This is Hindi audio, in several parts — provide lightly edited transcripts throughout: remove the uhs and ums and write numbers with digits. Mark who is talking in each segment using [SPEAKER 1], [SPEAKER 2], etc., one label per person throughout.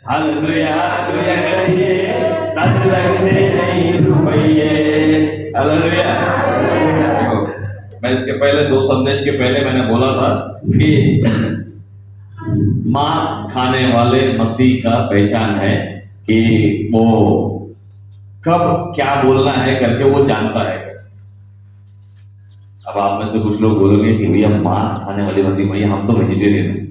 [SPEAKER 1] हालेलुया हालेलुया कहिए, सच लगते नहीं रुपये। हालेलुया। देखो, मैं इसके पहले 2 संदेश के पहले मैंने बोला था कि मांस खाने वाले मसीह का पहचान है कि वो कब क्या बोलना है करके वो जानता है। अब आप में से कुछ लोग बोलोगे कि भैया मांस खाने वाले मसीह, भैया हम तो वेजिटेरियन हैं।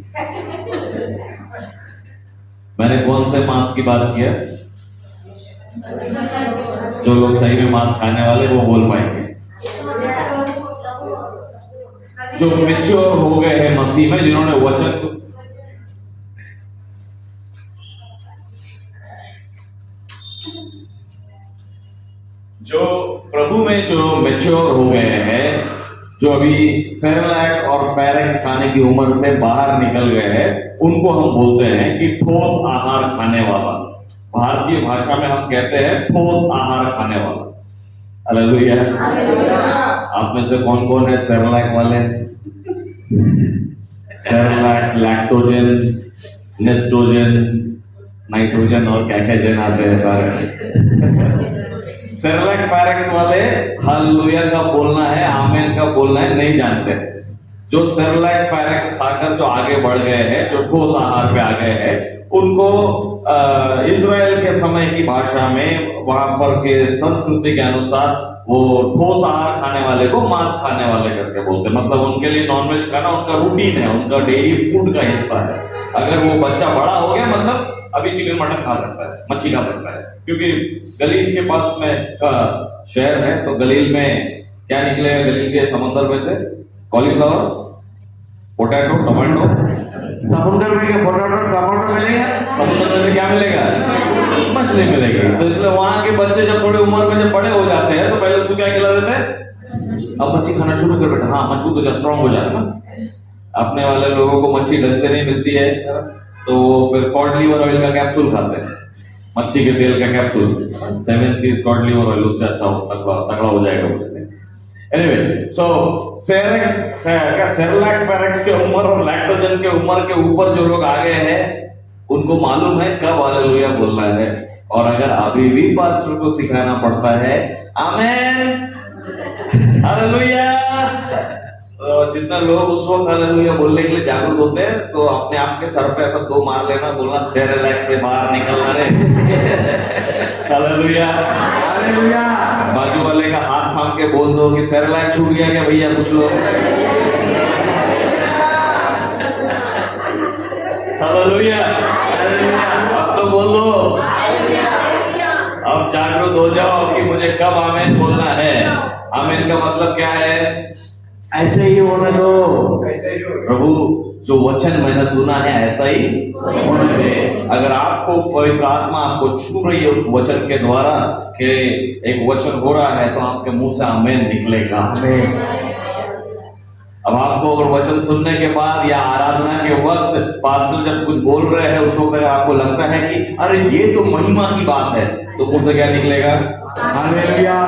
[SPEAKER 1] मैंने कौन से मांस की बात किया? जो लोग सही में मांस खाने वाले वो बोल पाएंगे। जो मैच्योर हो गए हैं मसीह में, जिन्होंने वचन को जो प्रभु में जो मैच्योर हो गए हैं, जो अभी सेरेलैक और फेरेक्स खाने की उम्र से बाहर निकल गए हैं, उनको हम बोलते हैं कि ठोस आहार खाने वाला। भारतीय भाषा में हम कहते हैं ठोस आहार खाने वाला। हालेलुया। आप में से कौन कौन है सेरेलैक वाले? सेरेलैक, लैक्टोजन, नेस्टोजन, नाइट्रोजन और क्या क्या जन आते हैं सारे। सेरेलैक फेरेक्स वाले हालेलुया का बोलना है, आमेन का बोलना है नहीं जानते। जो सेरेलैक फेरेक्स खाकर जो आगे बढ़ गए हैं, जो ठोस आहार पे आ गए हैं, उनको इजराइल के समय की भाषा में, वहां पर के संस्कृति के अनुसार, वो ठोस आहार खाने वाले को मांस खाने वाले करके बोलते हैं। मतलब उनके लिए नॉनवेज खाना उनका रूटीन है, उनका डेली फूड का हिस्सा है। अगर वो बच्चा बड़ा हो गया, मतलब अभी चिकन मटन खा सकता है, मच्छी खा सकता है, क्योंकि गलील के पास में का शहर है, तो गलील में क्या निकलेगा? गलील के समंदर में से कॉलीफ्लावर, पोटैटो, टमाटो।
[SPEAKER 2] समुद्र में क्या पोटैटो टमाटो मिलेगा?
[SPEAKER 1] समुद्र में से क्या मिलेगा? मछली मिलेगी। तो इसलिए वहां के बच्चे जब थोड़ी उम्र में जब बड़े हो जाते हैं, तो पहले उसको क्या खिला देते हैं? अब मच्छी खाना शुरू कर बेटा, हाँ मजबूत हो जा, स्ट्रांग हो जाए ना। अपने वाले लोगों को मच्छी ढंग से नहीं मिलती है, तो फिर कॉड लिवर ऑयल का कैप्सूल खाते हैं, मच्छी के तेल का capsule, 7 Seas cod liver oil, उससे अच्छा तगड़ा हो जाएगा वो। एनीवे, सो सेरेलैक फेरेक्स के उम्र और लैक्टोजन के उम्र के ऊपर जो लोग आ गए हैं, उनको मालूम है कब हालेलुया बोलना है। और अगर अभी भी पास्टर को सिखाना पड़ता है आमेन हालेलुया, तो जितना लोग उस वक्त हालेलुया बोलने के लिए जागरूक होते हैं, तो अपने आप के सर पे ऐसा 2 मार लेना, बोलना सेरेलैक से बाहर निकलना रे। Hallelujah hallelujah. बाजू वाले का हाथ थाम के बोल दो कि सेरेलैक छूट गया क्या भैया, पूछ लो। Hallelujah hallelujah. अब तो बोल दो, अब जागरूक हो जाओ कि मुझे कब आमीन बोलना है। आमीन का मतलब क्या है?
[SPEAKER 2] ऐसे ही होने दो।
[SPEAKER 1] प्रभु जो वचन मैंने सुना है ऐसा ही होने दे। अगर आपको पवित्र आत्मा आपको छू रही है उस वचन के द्वारा कि एक वचन हो रहा है, तो आपके मुंह से आमीन निकलेगा। अब आपको अगर वचन सुनने के बाद या आराधना के वक्त पास्टर जब कुछ बोल रहे हैं, उस वक्त अगर आपको लगता है कि अरे ये तो महिमा की बात है, तो मुंह से क्या निकलेगा? हालेलुया।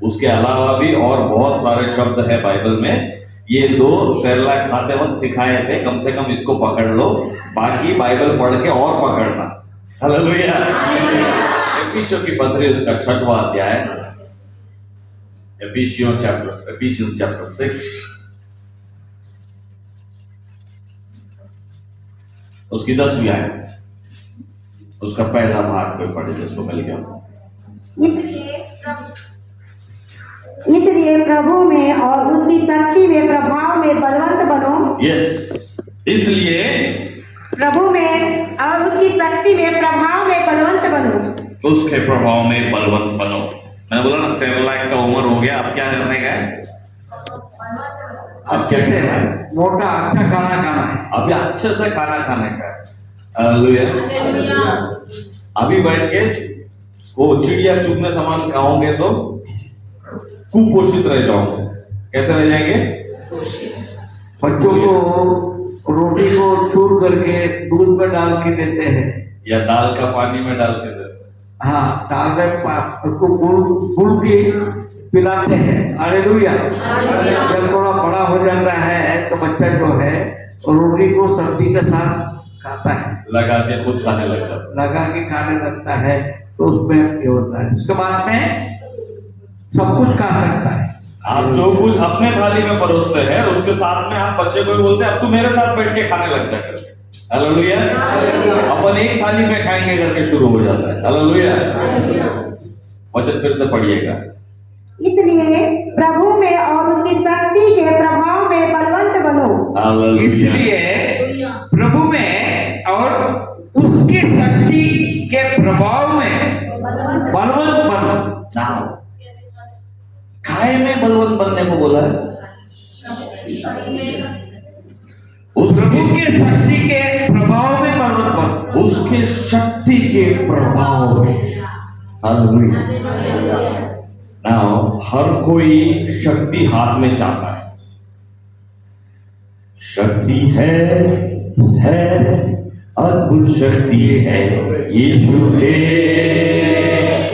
[SPEAKER 1] उसके अलावा भी और बहुत सारे शब्द है बाइबल में। ये 2 सेरेलैक खाते वक्त सिखाए थे, कम से कम इसको पकड़ लो, बाकी बाइबल पढ़ के और पकड़ना। हालेलुया। एफिसियों की पत्री उसका 6वां अध्याय, एफिशियंस चैप्टर 6, उसकी 10वीं आयत, उसका पहला भाग पे पढ़े जिसको मिल गया।
[SPEAKER 3] इसलिए प्रभु में और उसकी शक्ति में प्रभाव में बलवंत बनो।
[SPEAKER 1] यस, इसलिए
[SPEAKER 3] प्रभु में और उसकी शक्ति में प्रभाव में बलवंत बनो।
[SPEAKER 1] उसके प्रभाव में बलवंत बनो। मैंने बोला ना सेरेलैक का उम्र हो गया, अब क्या करने का है? अब
[SPEAKER 2] अच्छे से मोटा अच्छा खाना खाना है।
[SPEAKER 1] अभी अच्छे से खाना खाने का है। हालेलुया। अभी बैठ के वो चिड़िया चुगने समान खाओगे तो कुपोषित रह जाओगे। कैसे रह जाएंगे?
[SPEAKER 2] बच्चों को रोटी को चूर करके दूध में डाल के देते हैं,
[SPEAKER 1] या दाल का पानी में डाल के देते हैं।
[SPEAKER 2] हाँ, दाल में उसको गुड़ के पिलाते हैं। हालेलुया। जब थोड़ा बड़ा हो जाता है तो बच्चा जो है रोटी को सब्जी के साथ खाता है,
[SPEAKER 1] लगा के खुद खाने लग जाता है।
[SPEAKER 2] लगा के खाने लगता है, तो उसमें ये होता है। उसके बाद में सब कुछ खा सकता है।
[SPEAKER 1] आप जो कुछ अपने थाली में परोसते हैं उसके साथ में आप बच्चे को भी बोलते हैं अब तू मेरे साथ बैठ के खाने लग जा कर। हालेलुया। अपन एक थाली में खाएंगे करके शुरू हो जाता है। हालेलुया। वचन फिर से पढ़िएगा।
[SPEAKER 3] इसलिए प्रभु में और उसकी शक्ति के प्रभाव में बलवंत बनो।
[SPEAKER 1] हालेलुया।
[SPEAKER 2] इसलिए प्रभु में और उसके शक्ति के प्रभाव में बलवंत बनो।
[SPEAKER 1] नाउ काय में बलवंत बनने को बोला है?
[SPEAKER 2] प्रभु के शक्ति के प्रभाव में बलवंत बनो।
[SPEAKER 1] उसके शक्ति के प्रभाव में। हालेलुया। नाउ हर कोई शक्ति हाथ में चाहता है। शक्ति है अद्भुत शक्ति है यीशु के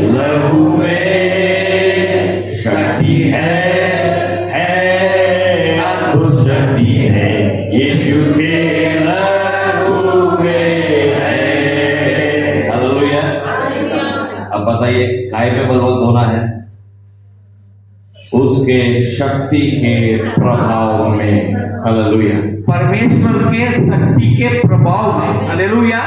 [SPEAKER 1] लहू में। शक्ति है अद्भुत शक्ति है यीशु के लहू में है। हालेलुया। अब बताइए काय में बलवंत होना है? उसके शक्ति के प्रभाव में। हालेलुया।
[SPEAKER 2] परमेश्वर के शक्ति के प्रभाव में। हालेलुया।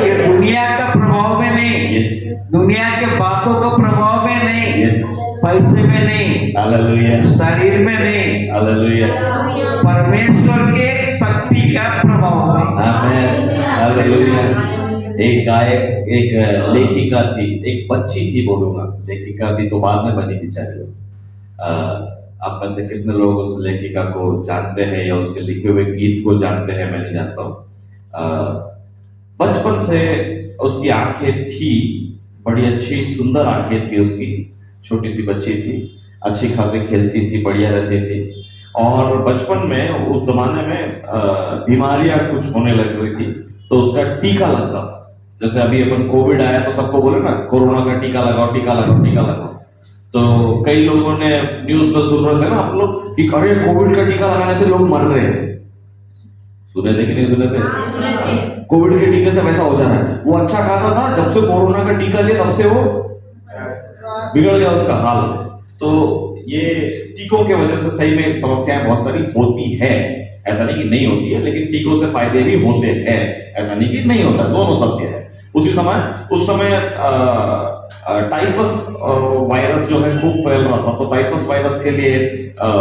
[SPEAKER 2] ये दुनिया का प्रभाव में नहीं,
[SPEAKER 1] यस
[SPEAKER 2] दुनिया के बातों का प्रभाव में नहीं,
[SPEAKER 1] यस।
[SPEAKER 2] पैसे में नहीं,
[SPEAKER 1] हालेलुया।
[SPEAKER 2] शरीर में नहीं,
[SPEAKER 1] हालेलुया।
[SPEAKER 2] परमेश्वर के शक्ति का प्रभाव में।
[SPEAKER 1] आमेन। हालेलुया। एक गायक, एक लेखिका थी, एक बच्ची थी बोलूंगा, लेखिका भी तो बाद में बनी बेचारी। आप में से कितने लोग उस लेखिका को जानते हैं या उसके लिखे हुए गीत को जानते हैं? मैं नहीं जानता हूँ। बचपन से उसकी आंखें थी, बड़ी अच्छी सुंदर आंखें थी उसकी। छोटी सी बच्ची थी, अच्छी खासी खेलती थी, बढ़िया रहती थी। और बचपन में उस जमाने में बीमारियां कुछ होने लग रही थी, तो उसका टीका लगता था। जैसे अभी अपन कोविड आया तो सबको बोले ना कोरोना का टीका लगाओ, टीका लगाओ, टीका लगाओ। तो कई लोगों ने न्यूज में सुन रहे थे ना आप लोग कि अरे कोविड का टीका लगाने से लोग मर रहे हैं। सुने थे कि नहीं सुने थे? कोविड के टीके से वैसा हो जाना है। वो अच्छा खासा था, जब से कोरोना का टीका लिया तब से वो बिगड़ गया उसका हाल। तो ये टीकों के वजह से सही में समस्याएं बहुत सारी होती है, ऐसा नहीं कि नहीं होती है, लेकिन टीकों से फायदे भी होते हैं, ऐसा नहीं कि नहीं होता, दोनों सत्य है। उस समय टाइफस वायरस जो है खूब फैल रहा था, तो टाइफस वायरस के लिए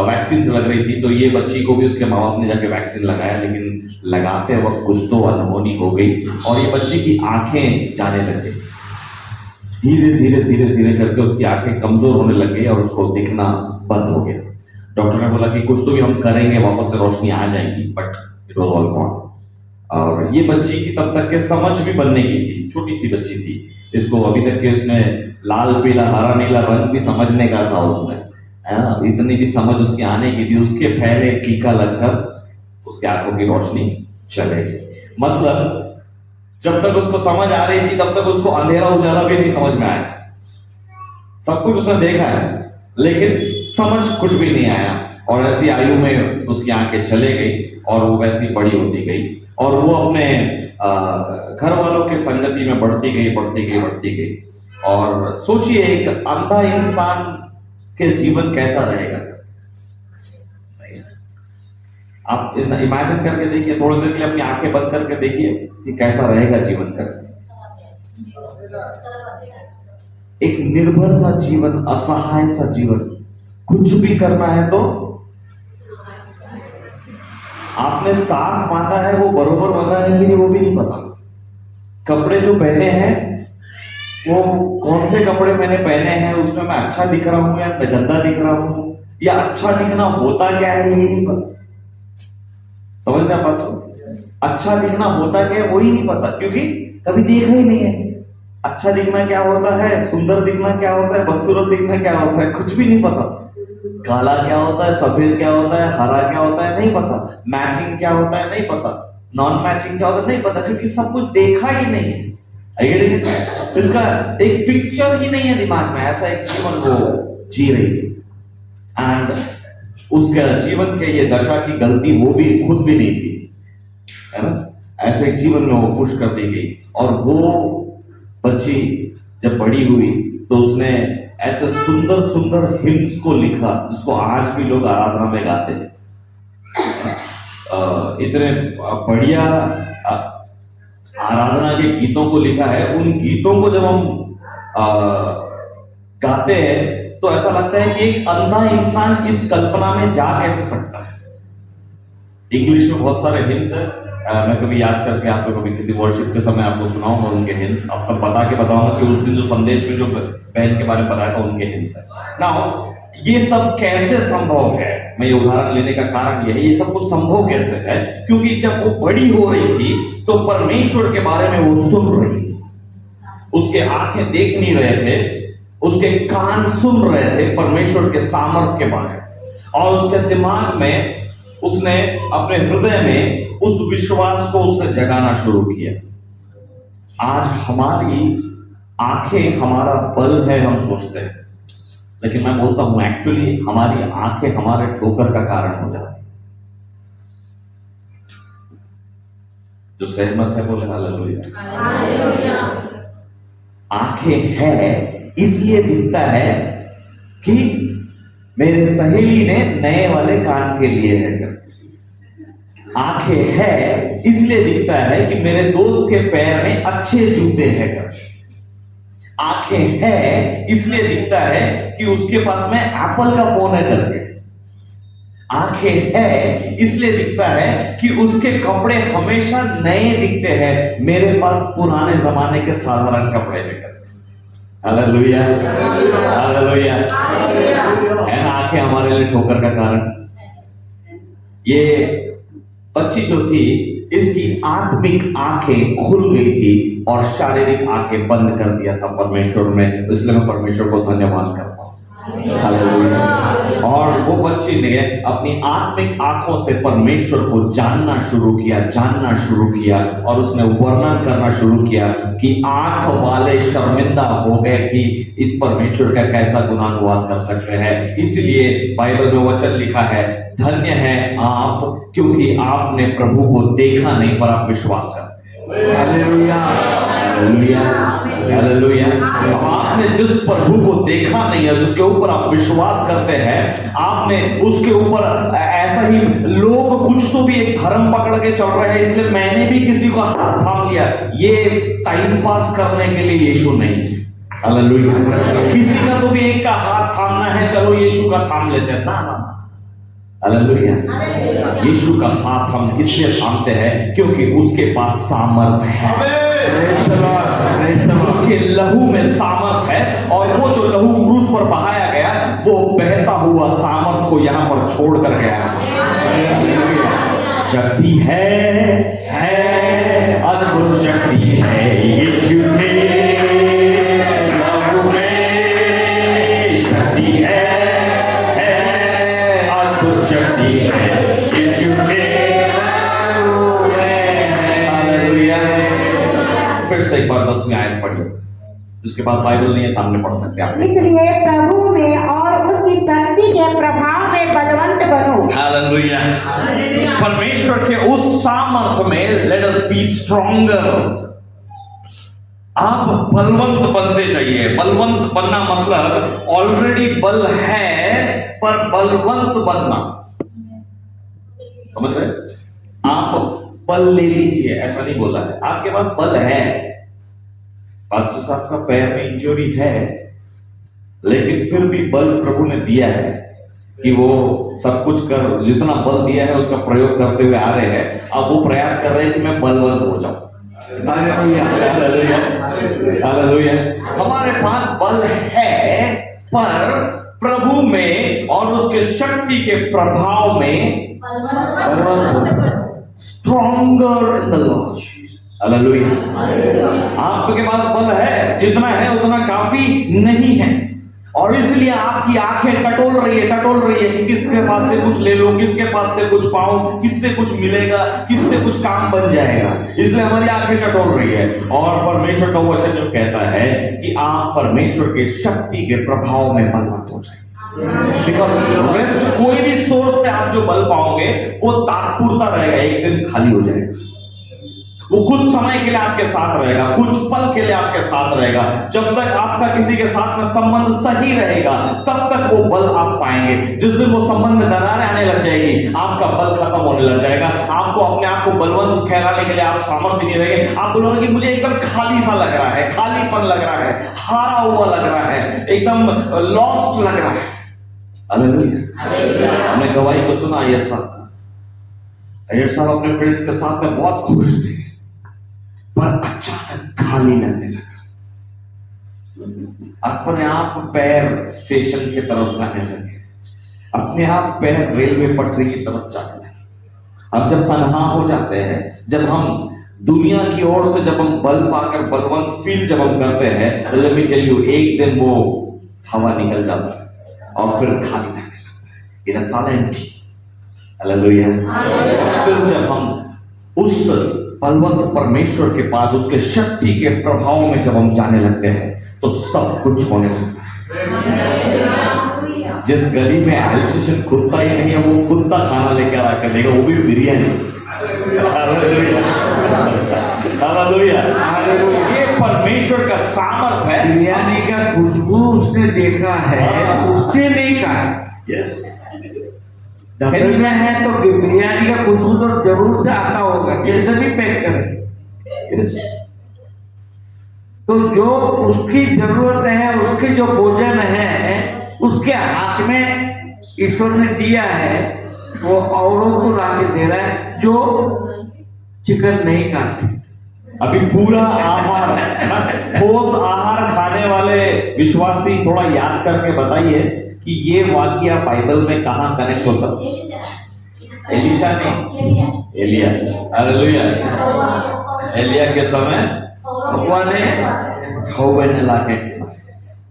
[SPEAKER 1] वैक्सीन लग रही थी। तो ये बच्ची को भी उसके माँ बाप ने जाके वैक्सीन लगाया, लेकिन लगाते वक्त कुछ तो अनहोनी हो गई और ये बच्ची की आंखें जाने लग गई। धीरे धीरे धीरे धीरे करके उसकी आंखें कमजोर होने लग गई और उसको दिखना बंद हो गया। डॉक्टर ने बोला कि कुछ तो भी हम करेंगे, वापस से रोशनी आ जाएगी, but it was all gone. और ये बच्ची की तब तक के समझ भी बनने की थी, छोटी सी बच्ची थी, इसको अभी तक के उसने लाल पीला हरा नीला रंग भी समझने का था उसमें, है ना, इतनी भी समझ उसकी आने की थी। उसके पहले टीका लगकर उसकी आंखों की रोशनी चले गई। मतलब जब तक उसको समझ आ रही थी तब तक उसको अंधेरा उजाला भी नहीं समझ में आया। सब कुछ उसने देखा है लेकिन समझ कुछ भी नहीं आया, और ऐसी आयु में उसकी आंखें चले गई और वो वैसी बड़ी होती गई और वो अपने घर वालों के संगति में बढ़ती गई। और सोचिए एक अंधा इंसान के जीवन कैसा रहेगा। आप इमेजिन करके देखिए, थोड़ी देर के लिए अपनी आंखें बंद करके देखिए कि कैसा रहेगा जीवन का। एक निर्भर सा जीवन, असहाय सा जीवन, कुछ भी करना है तो आपने स्कार्फ बांधा है वो बरोबर बांधा है कि नहीं वो भी नहीं पता। कपड़े जो पहने हैं वो कौन से कपड़े मैंने पहने हैं, उसमें मैं अच्छा दिख रहा हूं या गंदा दिख रहा हूं, या अच्छा दिखना होता क्या है ये नहीं पता। समझ में बात को? अच्छा दिखना होता क्या है वही नहीं पता, क्योंकि कभी देखा ही नहीं है। अच्छा दिखना क्या होता है, सुंदर दिखना क्या होता है, बदसूरत दिखना क्या होता है, कुछ भी नहीं पता। काला क्या होता है, सफेद क्या होता है, हरा क्या होता है नहीं पता, मैचिंग क्या होता है नहीं पता, नॉन मैचिंग क्या होता है नहीं पता, क्योंकि सब कुछ देखा ही नहीं है। इसका एक पिक्चर ही नहीं है दिमाग में। ऐसा एक जीवन वो जी रही थी एंड उसके जीवन के ये दशा की गलती वो भी खुद भी नहीं थी, है ना। ऐसे एक जीवन में वो पुश कर दी गई, और वो बच्ची जब बड़ी हुई तो उसने ऐसे सुंदर सुंदर हिम्स को लिखा जिसको आज भी लोग आराधना में गाते हैं। इतने बढ़िया आराधना के गीतों को लिखा है। उन गीतों को जब हम गाते हैं तो ऐसा लगता है कि एक अंधा इंसान इस कल्पना में जा कैसे सकता है। इंग्लिश में बहुत सारे हिम्स है, मैं कभी याद करके आपको कभी किसी वर्शिप के समय आपको सुनाऊंगा उनके हिम्स। अब तक बता के बताऊंगा कि उस दिन जो संदेश में जो बहन के बारे में बताया था उनके हिम्स है। नाउ ये सब कैसे संभव है, मैं ये उदाहरण लेने का कारण यह है, ये सब कुछ संभव कैसे है, क्योंकि जब वो बड़ी हो रही थी तो परमेश्वर के बारे में वो सुन रही थी। उसके आंखें देख नहीं रहे थे, उसके कान सुन रहे थे परमेश्वर के सामर्थ के बारे में, और उसके दिमाग में उसने अपने हृदय में उस विश्वास को उसने जगाना शुरू किया। आज हमारी आंखें हमारा बल है हम सोचते हैं, लेकिन मैं बोलता हूं एक्चुअली हमारी आंखें हमारे ठोकर का कारण हो जाती है। जो सहमत है बोले हालेलुया। आंखें है इसलिए दिखता है कि मेरे सहेली ने नए वाले कान के लिए है कर। आंखें है इसलिए दिखता है कि मेरे दोस्त के पैर में अच्छे जूते हैं कर। आंखें है इसलिए दिखता है कि उसके पास में एप्पल का फोन है करके। आंखें है इसलिए दिखता है कि उसके कपड़े हमेशा नए दिखते हैं, मेरे पास पुराने जमाने के साधारण कपड़े हैं करके। Hallelujah, hallelujah. है ना, आंखें हमारे लिए ठोकर का कारण। ये बच्ची जो थी इसकी आत्मिक आंखें खुल गई थी और शारीरिक आंखें बंद कर दिया था परमेश्वर में, इसलिए मैं परमेश्वर को धन्यवाद करता हूं। हालेलुया। और वो बच्ची ने अपनी आत्मिक आंखों से परमेश्वर को जानना शुरू किया, और उसने वर्णन करना शुरू किया कि आंख वाले शर्मिंदा हो गए कि इस परमेश्वर का कैसा गुणानुवाद कर सकते हैं। इसलिए बाइबल में वचन लिखा है, धन्य है आप क्योंकि आपने प्रभु को देखा नहीं पर आप विश्वास करते हैं। Hallelujah, hallelujah, hallelujah. अब आपने जिस प्रभु को देखा नहीं है, जिसके ऊपर आप विश्वास करते हैं, आपने उसके ऊपर ऐसा ही लोग कुछ तो भी एक धर्म पकड़ के चल रहे हैं, इसलिए मैंने भी किसी को हाथ थाम लिया। ये टाइम पास करने के लिए यीशु नहीं। हालेलुया। किसी का तो भी एक का हाथ थामना है, चलो यीशु का थाम लेते हैं ना। हालेलुया। यीशु का हाथ हम इसलिए थामते हैं क्योंकि उसके पास सामर्थ है। उसके लहू में सामर्थ है, और वो जो लहू क्रूस पर बहाया गया वो बहता हुआ सामर्थ को यहां पर छोड़ कर गया। शक्ति है अद्भुत शक्ति है यीशु के लहू में। शक्ति है अद्भुत शक्ति है यीशु के लहू में। हालेलुया। फिर से एक बार 10वीं आयत पढ़िए, जिसके पास बाइबल नहीं है सामने पढ़ सकते आप।
[SPEAKER 3] इसलिए प्रभु में और उसकी शक्ति के प्रभाव में बलवंत बनो।
[SPEAKER 1] हालेलुया। परमेश्वर के उस सामर्थ में लेट अस बी स्ट्रॉन्गर। आप बलवंत बनते जाइए। बलवंत बनना मतलब ऑलरेडी बल है पर बलवंत बनना, समझ रहे? आप बल ले लीजिए, ऐसा नहीं बोला है। आपके पास बल है, पास्टर साहब का पैर में इंजरी है, लेकिन फिर भी बल प्रभु ने दिया है कि वो सब कुछ कर, जितना बल दिया है उसका प्रयोग करते हुए आ रहे हैं। अब वो प्रयास कर रहे हैं कि मैं बलवंत हो जाऊं। हालेलुया। हमारे पास बल है पर प्रभु में और उसके शक्ति के प्रभाव में stronger in the Lord. Hallelujah. आपके पास बल है, जितना है उतना काफी नहीं है, और इसलिए आपकी आंखें टटोल रही है कि किसके पास से कुछ ले लो, किसके पास से कुछ पाऊं, किससे कुछ मिलेगा, किससे कुछ काम बन जाएगा। इसलिए हमारी आंखें टटोल रही है। और परमेश्वर का वचन जो कहता है कि आप परमेश्वर के शक्ति के प्रभाव में बलवंत हो जाए। बिकॉज रेस्ट कोई भी सोर्स से आप जो बल पाओगे वो तात्पुरता रहेगा, एक दिन खाली हो जाएगा। वो कुछ समय के लिए आपके साथ रहेगा, कुछ पल के लिए आपके साथ रहेगा। जब तक आपका किसी के साथ में संबंध सही रहेगा तब तक वो बल आप पाएंगे। जिस दिन वो संबंध में दरार आने लग जाएगी, आपका बल खत्म होने लग जाएगा। आपको अपने आप को बलवंत कहलाने के लिए आप सामर्थ्य नहीं रहेंगे। आप बोलोगे कि मुझे एकदम खाली सा लग रहा है, खालीपन लग रहा है, हारा हुआ लग रहा है, एकदम लॉस्ट लग रहा है। हालेलुया। हमने गवाही को सुना अय्यर साहब अपने फ्रेंड्स के साथ में बहुत खुश थे, पर अचानक खाली लगने लगा। अपने आप पैर स्टेशन की तरफ जाने लगे, अपने आप पैर रेलवे पटरी की तरफ जाने लगे। अब जब तन्हा हो जाते हैं, जब हम दुनिया की ओर से जब हम बल पाकर बलवंत फील जब हम करते हैं, लेट मी टेल यू, एक दिन वो हवा निकल जाता है और फिर खाली लगने लगता है। It's all empty. हालेलुया। फिर जब हम उस बलवंत परमेश्वर के पास, उसके शक्ति के प्रभाव में जब हम जाने लगते हैं, तो सब कुछ होने लगता है। जिस गली में एल्सेशन कुत्ता ही नहीं है, वो कुत्ता खाना लेकर आकर देगा, वो भी बिरयानी। हालेलुया। ये परमेश्वर का सामर्थ है।
[SPEAKER 2] बिरयानी का खुशबू उसने देखा है, उसने नहीं कहा।
[SPEAKER 1] यस,
[SPEAKER 2] डबल में है तो बिरयानी का खुशबू तो जरूर से आता होगा, कैसे भी पैक करें। तो जो उसकी जरूरत है, उसके जो भोजन है, उसके हाथ में ईश्वर ने दिया है, वो औरों को लाके दे रहा है जो चिकन नहीं खाते।
[SPEAKER 1] अभी पूरा आहार, ठोस आहार खाने वाले विश्वासी थोड़ा याद करके बताइए कि ये वाक्य बाइबल में कहां कनेक्ट हो सकता? एलिशा ने, एलिया। हालेलुया। एलिया के समय कौवा ने कौवे ने लाके,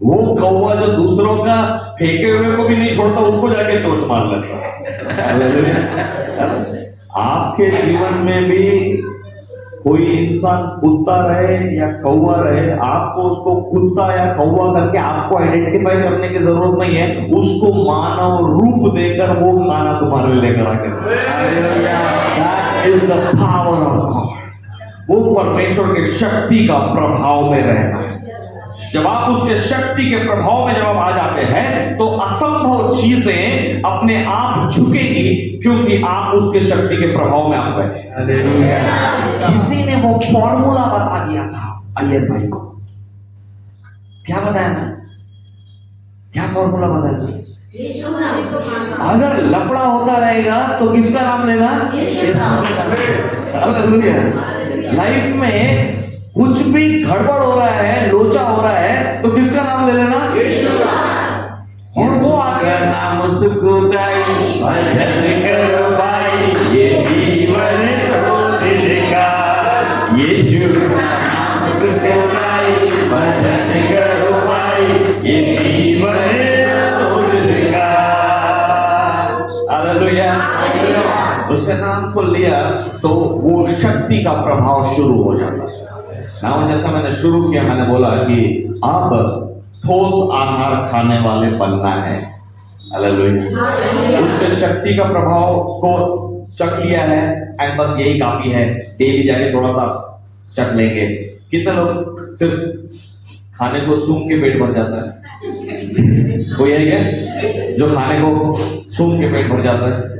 [SPEAKER 1] वो कौवा जो दूसरों का फेंके हुए को भी नहीं छोड़ता, उसको जाके चोट मार लेता। हालेलुया। आपके जीवन में भी कोई इंसान कुत्ता रहे या कौवा रहे, आपको उसको कुत्ता या कौवा करके आपको आइडेंटिफाई करने की जरूरत नहीं है। उसको मानव रूप देकर वो खाना तुम्हारे लिए लेकर आकर, that is the power of God. वो परमेश्वर के शक्ति का प्रभाव में रहना है। जब आप उसके शक्ति के प्रभाव में जब आप आ जाते हैं, तो असंभव चीजें अपने आप झुकेगी, क्योंकि आप उसके शक्ति के प्रभाव में आ गए। किसी ने वो फॉर्मूला बता दिया था अय्यर भाई को। क्या बताया था? क्या फॉर्मूला बताया था? अगर लफड़ा होता रहेगा तो किसका नाम लेगा? हालेलुया। लाइफ में कुछ भी गड़बड़ हो रहा है, लोचा हो रहा है, तो किसका नाम ले लेना? और वो आकर नाम सुखदाई भजन करो भाई, ये जीवन तो दिल का, यीशु नाम सुखदाई भजन करो भाई, ये जीवन तो दिल का। हालेलुया। उसके नाम को लिया तो वो शक्ति का प्रभाव शुरू हो जाता है। नाम जैसा मैंने शुरू किया, मैंने बोला कि अब ठोस आहार खाने वाले बनना है। हालेलुया। उसके शक्ति का प्रभाव को चख लिया है, एंड बस यही काफी है। डेली जाके थोड़ा सा चख लेंगे। कितने लोग सिर्फ खाने को सूंघ के पेट भर जाता है? कोई है क्या जो खाने को सूंघ के पेट भर जाता है?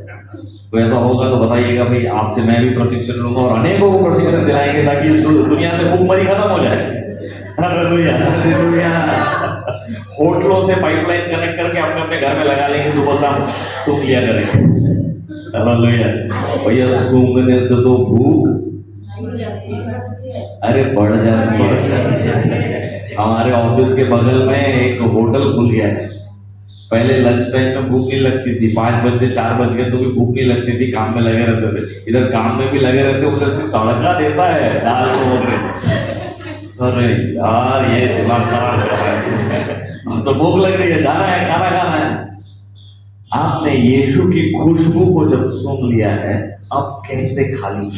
[SPEAKER 1] तो ऐसा होगा तो बताइएगा भाई, आपसे मैं भी प्रशिक्षण लूंगा और अनेकों को प्रशिक्षण दिलाएंगे, ताकि दुनिया से भूखमरी खत्म हो जाए। हालेलुया। होटलों से पाइपलाइन कनेक्ट करके अपने अपने घर में लगा लेंगे, सुबह शाम सूंघ लिया करेंगे। हालेलुया। भैया सूंघने से तो भूख अरे बढ़ जाती है। हमारे ऑफिस के बगल में एक होटल खुल गया है। पहले लंच टाइम में भूख नहीं लगती थी, 5 बजे 4 बज गए तो भी भूख नहीं लगती थी, काम में लगे रहते थे। इधर काम में भी लगे रहते, उधर से तड़का देता है दाल को बोल रहे। अरे यार ये दिमाग खराब कर रहा है। तो भूख लग रही है, जाना है, खाना खाना है। आपने यीशु की खुशबू को जब सूंघ लिया है, अब कैसे खाली?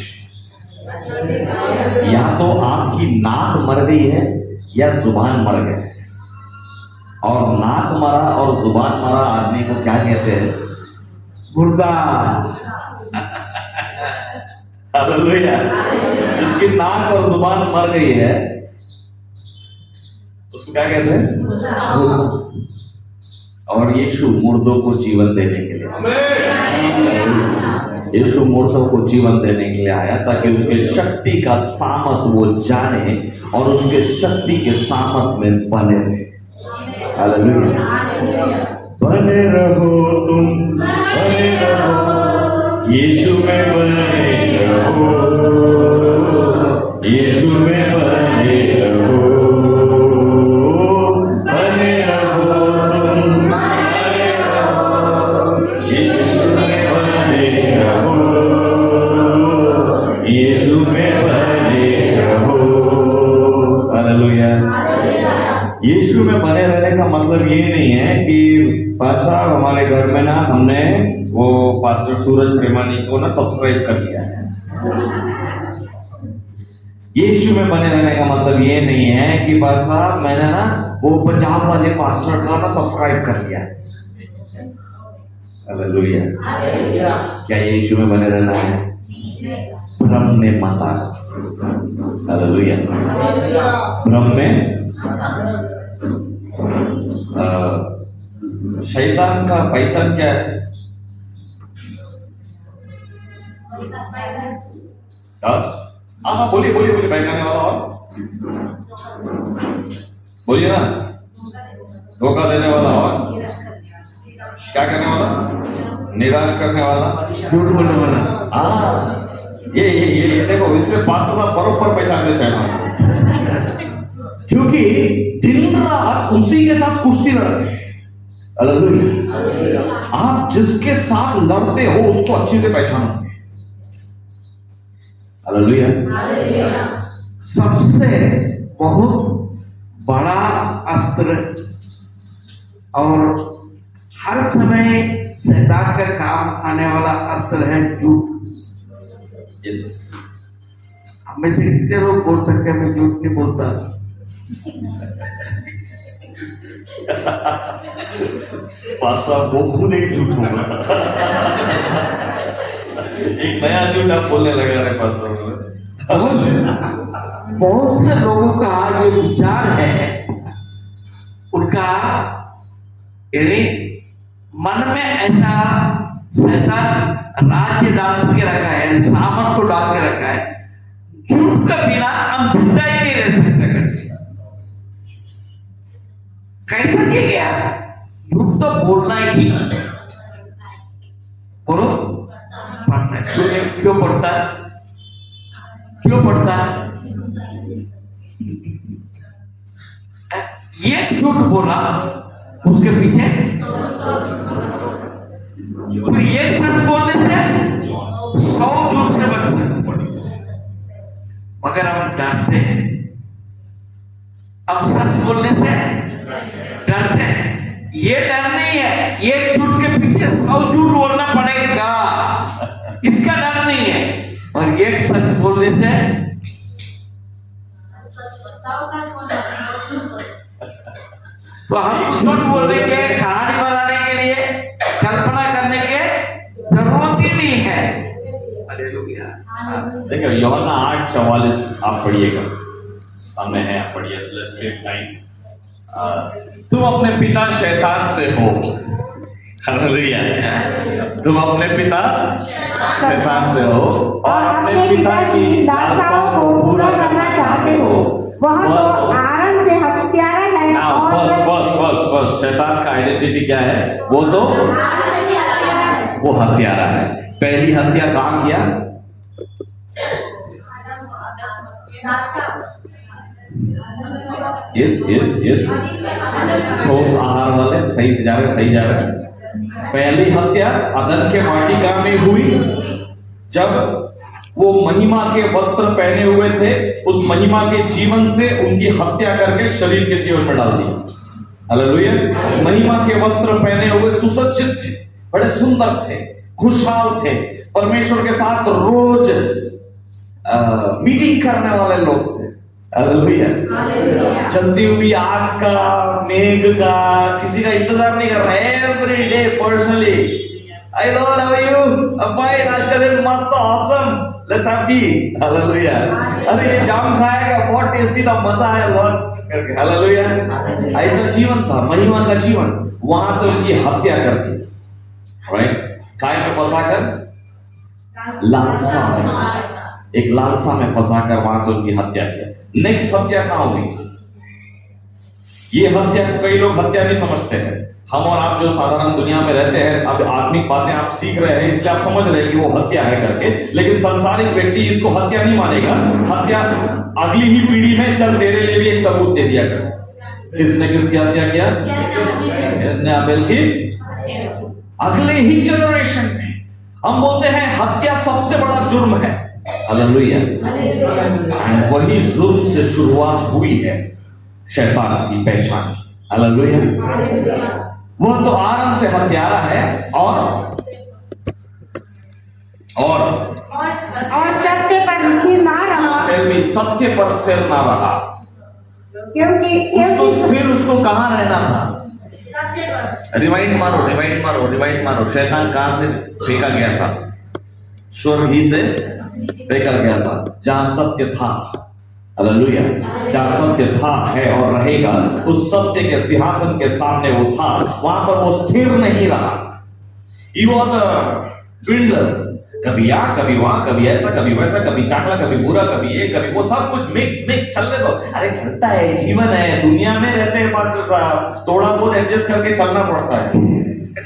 [SPEAKER 1] या तो आपकी नाक मर गई है या जुबान मर गई। और नाक मरा और जुबान मरा आदमी को क्या कहते हैं?
[SPEAKER 2] मुर्दा।
[SPEAKER 1] हालेलुया। जिसकी नाक और जुबान मर गई है उसको क्या कहते हैं? और यीशु मुर्दों को जीवन देने के लिए, यीशु मुर्दों को जीवन देने के लिए आया ताकि उसके शक्ति का सामत वो जाने और उसके शक्ति के सामत में बने रहे। हालेलुया। बने रहो तुम, बने रहो यीशु में, बने रहो यीशु में, बने रहो, बने रहो तुम, बने रहो यीशु में, बने रहो यीशु में, बने रहो। हालेलुया। यीशु में बने रहने का मतलब ये नहीं है कि पास्टर हमारे घर में ना हमने वो पास्टर सूरज प्रेमानी को ना सब्सक्राइब कर लिया है। यीशु में बने रहने का मतलब ये नहीं है कि पास्टर मैंने ना वो पंजाब वाले पास्टर का ना सब्सक्राइब कर लिया है। हालेलुया। क्या यीशु में बने रहना है? भ्रम में मत आ। हालेलुया। भ्रम में शैतान का पहचान क्या है? हाँ बोलिए बोलिए बोलिए, बहकाने वाला और बोलिए ना, धोखा देने वाला और क्या करने वाला? निराश करने वाला,
[SPEAKER 2] झूठ बोलने वाला।
[SPEAKER 1] ये देखो, इसमें पास्टर साहब बरोबर पहचानते शैतान, क्योंकि दिन रात उसी के साथ कुश्ती लड़ते हैं। हालेलुया। आप जिसके साथ लड़ते हो उसको अच्छी से पहचानो। हालेलुया।
[SPEAKER 2] सबसे बहुत बड़ा अस्त्र और हर समय शैतान का काम आने वाला अस्त्र है झूठ। हमें से कितने लोग बोल सकते हैं मैं झूठ नहीं बोलता?
[SPEAKER 1] पासा वो खुद एक झूठ होगा। एक नया झूठ आप बोलने लगा रहे पासा।
[SPEAKER 2] बहुत से लोगों का ये विचार है, उनका यानी मन में ऐसा शैतान राज्य डाल के रखा है, सामत को डाल के रखा है, झूठ का बिना हम जिंदा ही नहीं रह सकते। कैसा किया गया? झूठ तो बोलना ही, बोलो पढ़ना है। क्यों पढ़ता है? क्यों पढ़ता है? ये झूठ बोला, उसके पीछे एक सच बोलने से 100 झूठ से बच सकते, मगर हम डरते हैं। अब सच बोलने से डरते हैं। ये डर नहीं है, ये झूठ के पीछे 100 झूठ बोलना पड़ेगा, इसका डर नहीं है। और एक सच बोलने से तो हम झूठ बोलने के, कहानी बनाने के लिए, कल्पना करने के जरूरत ही नहीं है। हालेलुया।
[SPEAKER 1] देखो यूहन्ना 8:44 आप पढ़िएगा, सामने है, आप पढ़िए। Let's save time. तुम अपने पिता शैतान से हो। हालेलुया। तुम अपने पिता शैतान से हो और अपने पिता की लालसाओं को पूरा करना चाहते हो।
[SPEAKER 3] वह तो आरंभ से हत्यारा है।
[SPEAKER 1] बस शैतान का आइडेंटिटी क्या है? वो हत्यारा है। पहली हत्या कहां किया? यस ठोस आहार वाले, सही जा रहे। पहली हत्या अदन के वाटिका में हुई, जब वो महिमा के वस्त्र पहने हुए थे, उस महिमा के जीवन से उनकी हत्या करके शरीर के जीवन में डाल दिया। हालेलुया। महिमा के वस्त्र पहने हुए सुसज्जित थे, बड़े सुंदर थे, खुशहाल थे, परमेश्वर के साथ रोज मीटिंग करने वाले लोग थे। हालेलुया। चलती हुई आग का, मेघ का, किसी का इंतजार नहीं कर रहा है, every day personally Hi Lord, how are you? I'm fine. आज का दिन मस्त, awesome. Let's have tea. Hallelujah. अरे ये जाम खाएगा, बहुत टेस्टी था, मजा आया Lord. Hallelujah. ऐसा जीवन था, महिमा का जीवन. वहां से उनकी हत्या कर दी. Right? काय में फंसाकर? लालसा में फंसा. एक लालसा में फंसाकर वहां से उनकी हत्या किया. नेक्स्ट हत्या कहां होगी? ये हत्या को कई लोग हत्या नहीं समझते हैं. हम और आप जो साधारण दुनिया में रहते हैं, अब आत्मिक बातें आप सीख रहे हैं, इसलिए आप समझ रहे हैं कि वो हत्या है करके, लेकिन सांसारिक व्यक्ति इसको हत्या नहीं मानेगा. हत्या अगली ही पीढ़ी में, चल तेरे लिए भी एक सबूत दे दिया कर. किसने किसकी हत्या किया? अबेल की. अगले ही जनरेशन में हम बोलते हैं हत्या सबसे बड़ा जुर्म है. हालेलुया. वही जुर्म से शुरुआत हुई है शैतान की पहचान. हालेलुया. वह तो आरंभ से हत्यारा है और
[SPEAKER 3] सत्य पर स्थिर ना रहा,
[SPEAKER 1] सत्य पर स्थिर ना रहा.
[SPEAKER 3] क्योंकि
[SPEAKER 1] उसको कहां रहना था? रिवाइंड मारो. शैतान कहां से फेंका गया था? स्वर्ग ही से फेंका गया था, जहां सत्य था. हालेलुया. जहां सत्य था, है और रहेगा, उस सत्य के सिंहासन के सामने वो था, वहां पर वो स्थिर नहीं रहा. He was a dwindler. कभी यहाँ, कभी वहां, कभी ऐसा, कभी वैसा, कभी चांगला, कभी बुरा, कभी ये, कभी वो, सब कुछ मिक्स चलने दो. अरे चलता है, जीवन है, दुनिया में रहते हैं पास्टर साहब, थोड़ा बहुत एडजस्ट करके चलना पड़ता है.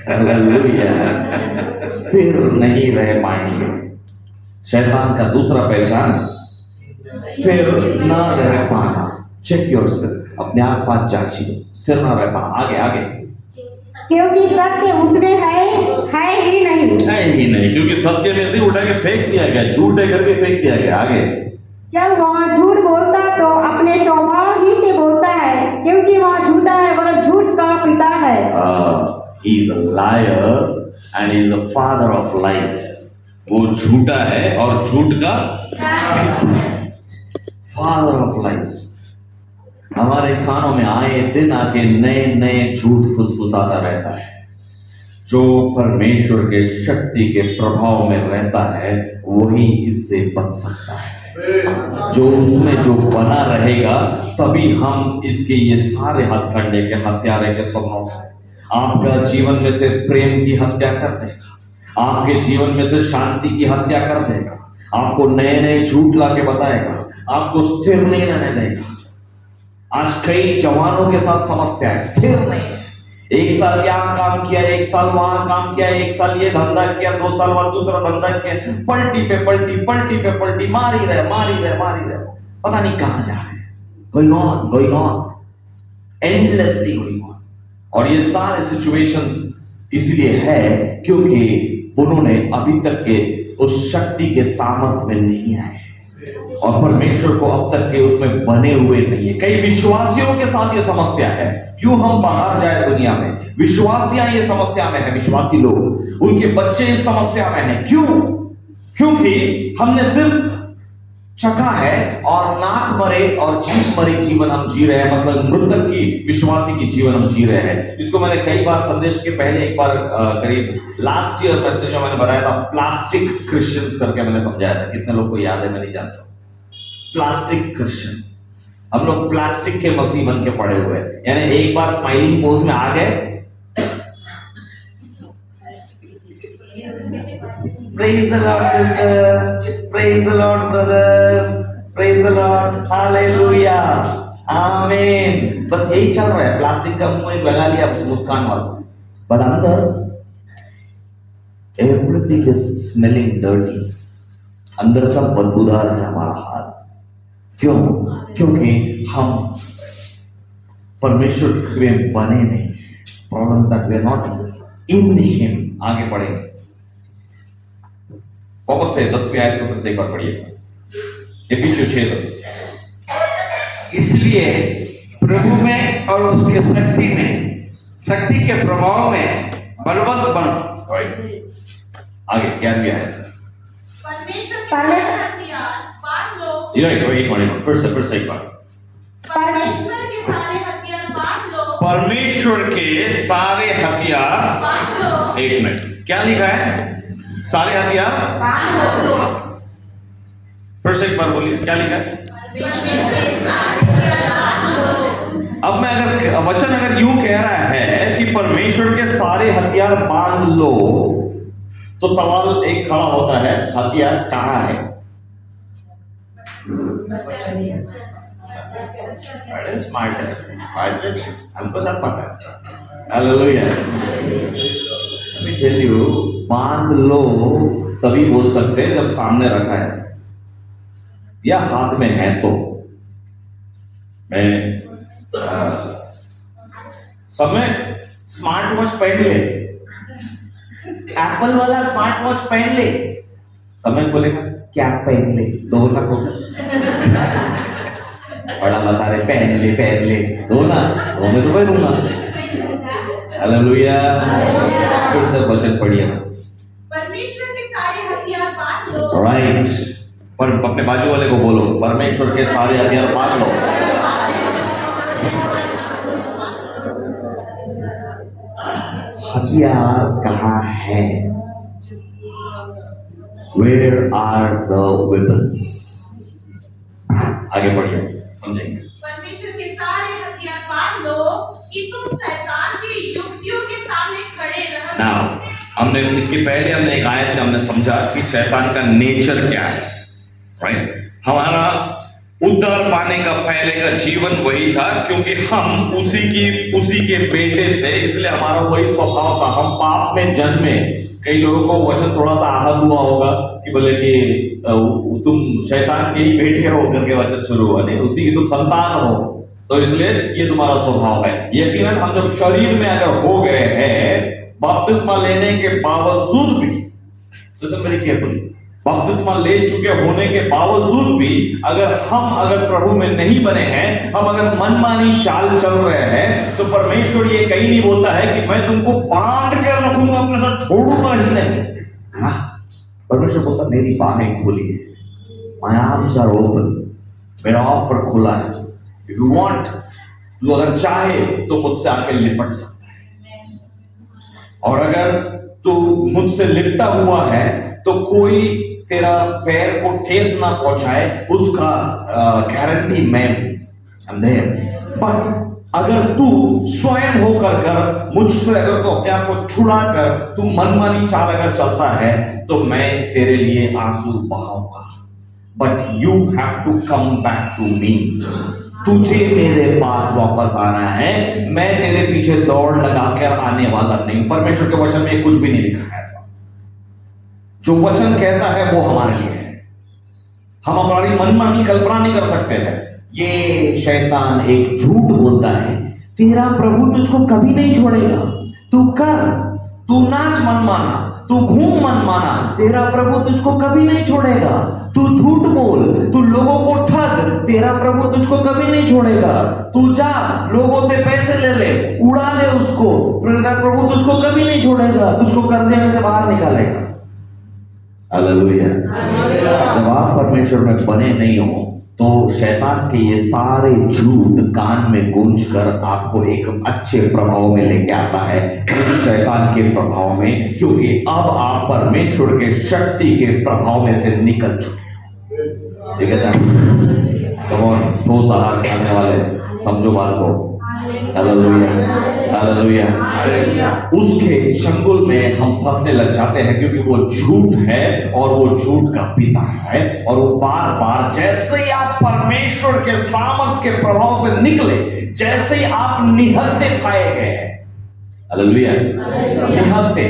[SPEAKER 1] हालेलुया. स्थिर नहीं रह पाएंगे. शैतान का दूसरा पहचान स्थिर न रह पाना. Check yourself. अपने आप पास जांचिए. स्थिर न रह पाना. आगे.
[SPEAKER 3] क्योंकि सत्य उसमें है ही नहीं,
[SPEAKER 1] क्योंकि सत्य में से उठा के फेंक दिया गया, झूठे करके फेंक दिया गया. आगे.
[SPEAKER 3] जब वह झूठ बोलता तो अपने स्वभाव ही से बोलता है, क्योंकि वह झूठा है, वह झूठ का पिता है.
[SPEAKER 1] He is a liar and he is the father of lies. वो झूठा है और झूठ का फादर ऑफ लाइज. हमारे कानों में आए दिन आके नए झूठ फुसफुसाता रहता है. जो परमेश्वर के शक्ति के प्रभाव में रहता है वही इससे बच सकता है. जो उसमें जो बना रहेगा, तभी हम इसके ये सारे हथकंडे के हत्यारे के स्वभाव से, आपका जीवन में से प्रेम की हत्या कर देगा, आपके जीवन में से शांति की हत्या कर देगा, आपको नए झूठ ला के बताएगा, आपको स्थिर नहीं रहने देगा. आज कई जवानों के साथ समस्या है, स्थिर नहीं है. 1 साल यहाँ काम किया, 1 साल वहां काम किया, 1 साल ये धंधा किया, 2 साल बाद दूसरा धंधा किया, पलटी पे पलटी, मारी रहे, पता नहीं कहां जा रहे हैं. Going on endlessly going on. और ये सारे सिचुएशंस इसलिए है क्योंकि उन्होंने अभी तक के उस शक्ति के सामर्थ में नहीं आए और परमेश्वर को अब तक के उसमें बने हुए नहीं है. कई विश्वासियों के साथ ये समस्या है. क्यों हम बाहर जाए दुनिया में, विश्वासियां ये समस्या में है, विश्वासी लोग, उनके बच्चे इस समस्या में हैं. क्यों? क्योंकि हमने सिर्फ चखा है और नाक मरे और जीभ मरे जीवन हम जी रहे हैं. मतलब मृतक की, विश्वासी की जीवन हम जी रहे हैं. इसको मैंने कई बार संदेश के पहले एक बार करीब लास्ट ईयर मैसेज में मैंने बताया था, प्लास्टिक क्रिश्चियंस करके मैंने समझाया था. कितने लोग को याद है मैं नहीं जानता. प्लास्टिक क्रिश्चियन, हम लोग प्लास्टिक के मसीह बन के पड़े हुए हैं. यानी एक बार स्माइलिंग पोज में आ गए, Praise the Lord sister, praise the Lord brother, praise the Lord, hallelujah, amen. बस यही चल रहा है. प्लास्टिक का मुंह एक लगा लिया मुस्कान वाला, but अंदर everything is smelling dirty. अंदर सब बदबूदार है हमारा हाथ. क्यों? क्योंकि हम परमेश्वर में बने नहीं. Problems that we are not in Him. आगे बढ़े. वापस से 10वीं आयत को फिर से एक बार पढ़िए. एफिसियों 6:10.
[SPEAKER 2] इसलिए प्रभु में और उसके शक्ति के प्रभाव में बलवंत बनो.
[SPEAKER 1] आगे 11वीं आयत. फिर से एक बार. परमेश्वर के सारे हथियार. एक मिनट. क्या लिखा है? सारे हथियार। फिर से एक बार बोलिए, क्या लिखा है? अब मैं अगर वचन अगर यूं कह रहा है कि परमेश्वर के सारे हथियार बांध लो, तो सवाल एक खड़ा होता है, हथियार कहां है? बड़े स्मार्ट है, हमको सब पता है। Hallelujah. Let me tell you, बांध लो तभी बोल सकते हैं जब सामने रखा है या हाथ में है तो। मैं समय स्मार्ट वॉच पहन ले, एप्पल वाला स्मार्ट वॉच पहन ले, समय बोलेगा क्या पहन ले, दो ना को बड़ा बता रहे पहन ले, दो ना, दो में तो पहनूंगा। हालेलुया। फिर से वचन पढ़िए ना,
[SPEAKER 4] परमेश्वर के सारे हथियार बांध लो।
[SPEAKER 1] राइट। पर अपने बाजू वाले को बोलो, परमेश्वर के सारे हथियार बांध लो। हथियार कहाँ है? Where are the weapons? आगे बढ़िए, समझेंगे।
[SPEAKER 4] परमेश्वर के सारे हथियार बांध लो कि तुम शैतान की युक्तियों के सामने खड़े रह सको।
[SPEAKER 1] Now, हमने इसके पहले हमने एक आयत में हमने समझा कि शैतान का नेचर क्या है, राइट? हमारा उद्धार पाने का पहले का जीवन वही था, क्योंकि हम उसी के बेटे थे, इसलिए हमारा वही स्वभाव था। हम पाप में जन्मे। कई लोगों को वचन थोड़ा सा आहत हुआ होगा कि बोले कि तुम शैतान के ही बेटे हो करके वचन शुरू हुआ, नहीं, उसी की तुम संतान हो, तो इसलिए ये तुम्हारा स्वभाव है। यकीनन हम जब शरीर में अगर हो गए हैं, बपतिस्मा लेने के बावजूद भी, लिसन वेरी केयरफुली, बपतिस्मा ले चुके होने के बावजूद भी अगर प्रभु में नहीं बने हैं, हम अगर मनमानी चाल चल रहे हैं, तो परमेश्वर ये कहीं नहीं बोलता है कि मैं तुमको बांध के रखूंगा, अपने साथ छोड़ूंगा ही नहीं। परमेश्वर बोलता मेरी बाहें खुली है, माय आर्म्स आर ओपन, मेरा ऑफर खुला है। इफ यू वांट, तू अगर चाहे तो मुझसे आके लिपट सकता है, और अगर तू मुझसे लिपटा हुआ है तो कोई तेरा पैर को ठेस ना पहुंचाए, उसका गारंटी मैं हूं। पर अगर तू स्वयं होकर कर मुझसे अगर तो अपने आप को छुड़ा कर तू मनमानी चाल अगर चलता है, तो मैं तेरे लिए आंसू बहाऊंगा। But you have to come back to me. तुझे मेरे पास वापस आना है, मैं तेरे पीछे दौड़ लगाकर आने वाला नहीं। परमेश्वर के वचन में कुछ भी नहीं लिखा है ऐसा। जो वचन कहता है वो हमारे लिए है, हम हमारी मनमानी कल्पना नहीं कर सकते हैं। ये शैतान एक झूठ बोलता है, तेरा प्रभु तुझको कभी नहीं छोड़ेगा, तू कर, तू नाच मनमाना, तू घूम मनमाना, तेरा प्रभु तुझको कभी नहीं छोड़ेगा। तू झूठ बोल, तू लोगों को ठग, तेरा प्रभु तुझको कभी नहीं छोड़ेगा। तू जा लोगों से पैसे ले ले, उड़ा ले उसको, तेरा प्रभु तुझको कभी नहीं छोड़ेगा, तुझको कर्जे में से बाहर निकालेगा। हालेलुया। जब आप परमेश्वर में बने नहीं हो, तो शैतान के ये सारे झूठ कान में गूंज कर आपको एक अच्छे प्रभाव में लेके आता है, उस शैतान के प्रभाव में, क्योंकि अब आप परमेश्वर के शक्ति के प्रभाव में से निकल चुके हो। ठीक है ना? कौन ठोस आहार खाने वाले समझो बात को। Hallelujah, hallelujah. उसके चंगुल में हम फंसने लग जाते हैं, क्योंकि वो झूठ है और वो झूठ का पिता है, और वो बार बार जैसे ही आप परमेश्वर के सामर्थ के प्रभाव से निकले, जैसे ही आप निहत्ते पाए गए हैं। हालेलुया। निहत्ते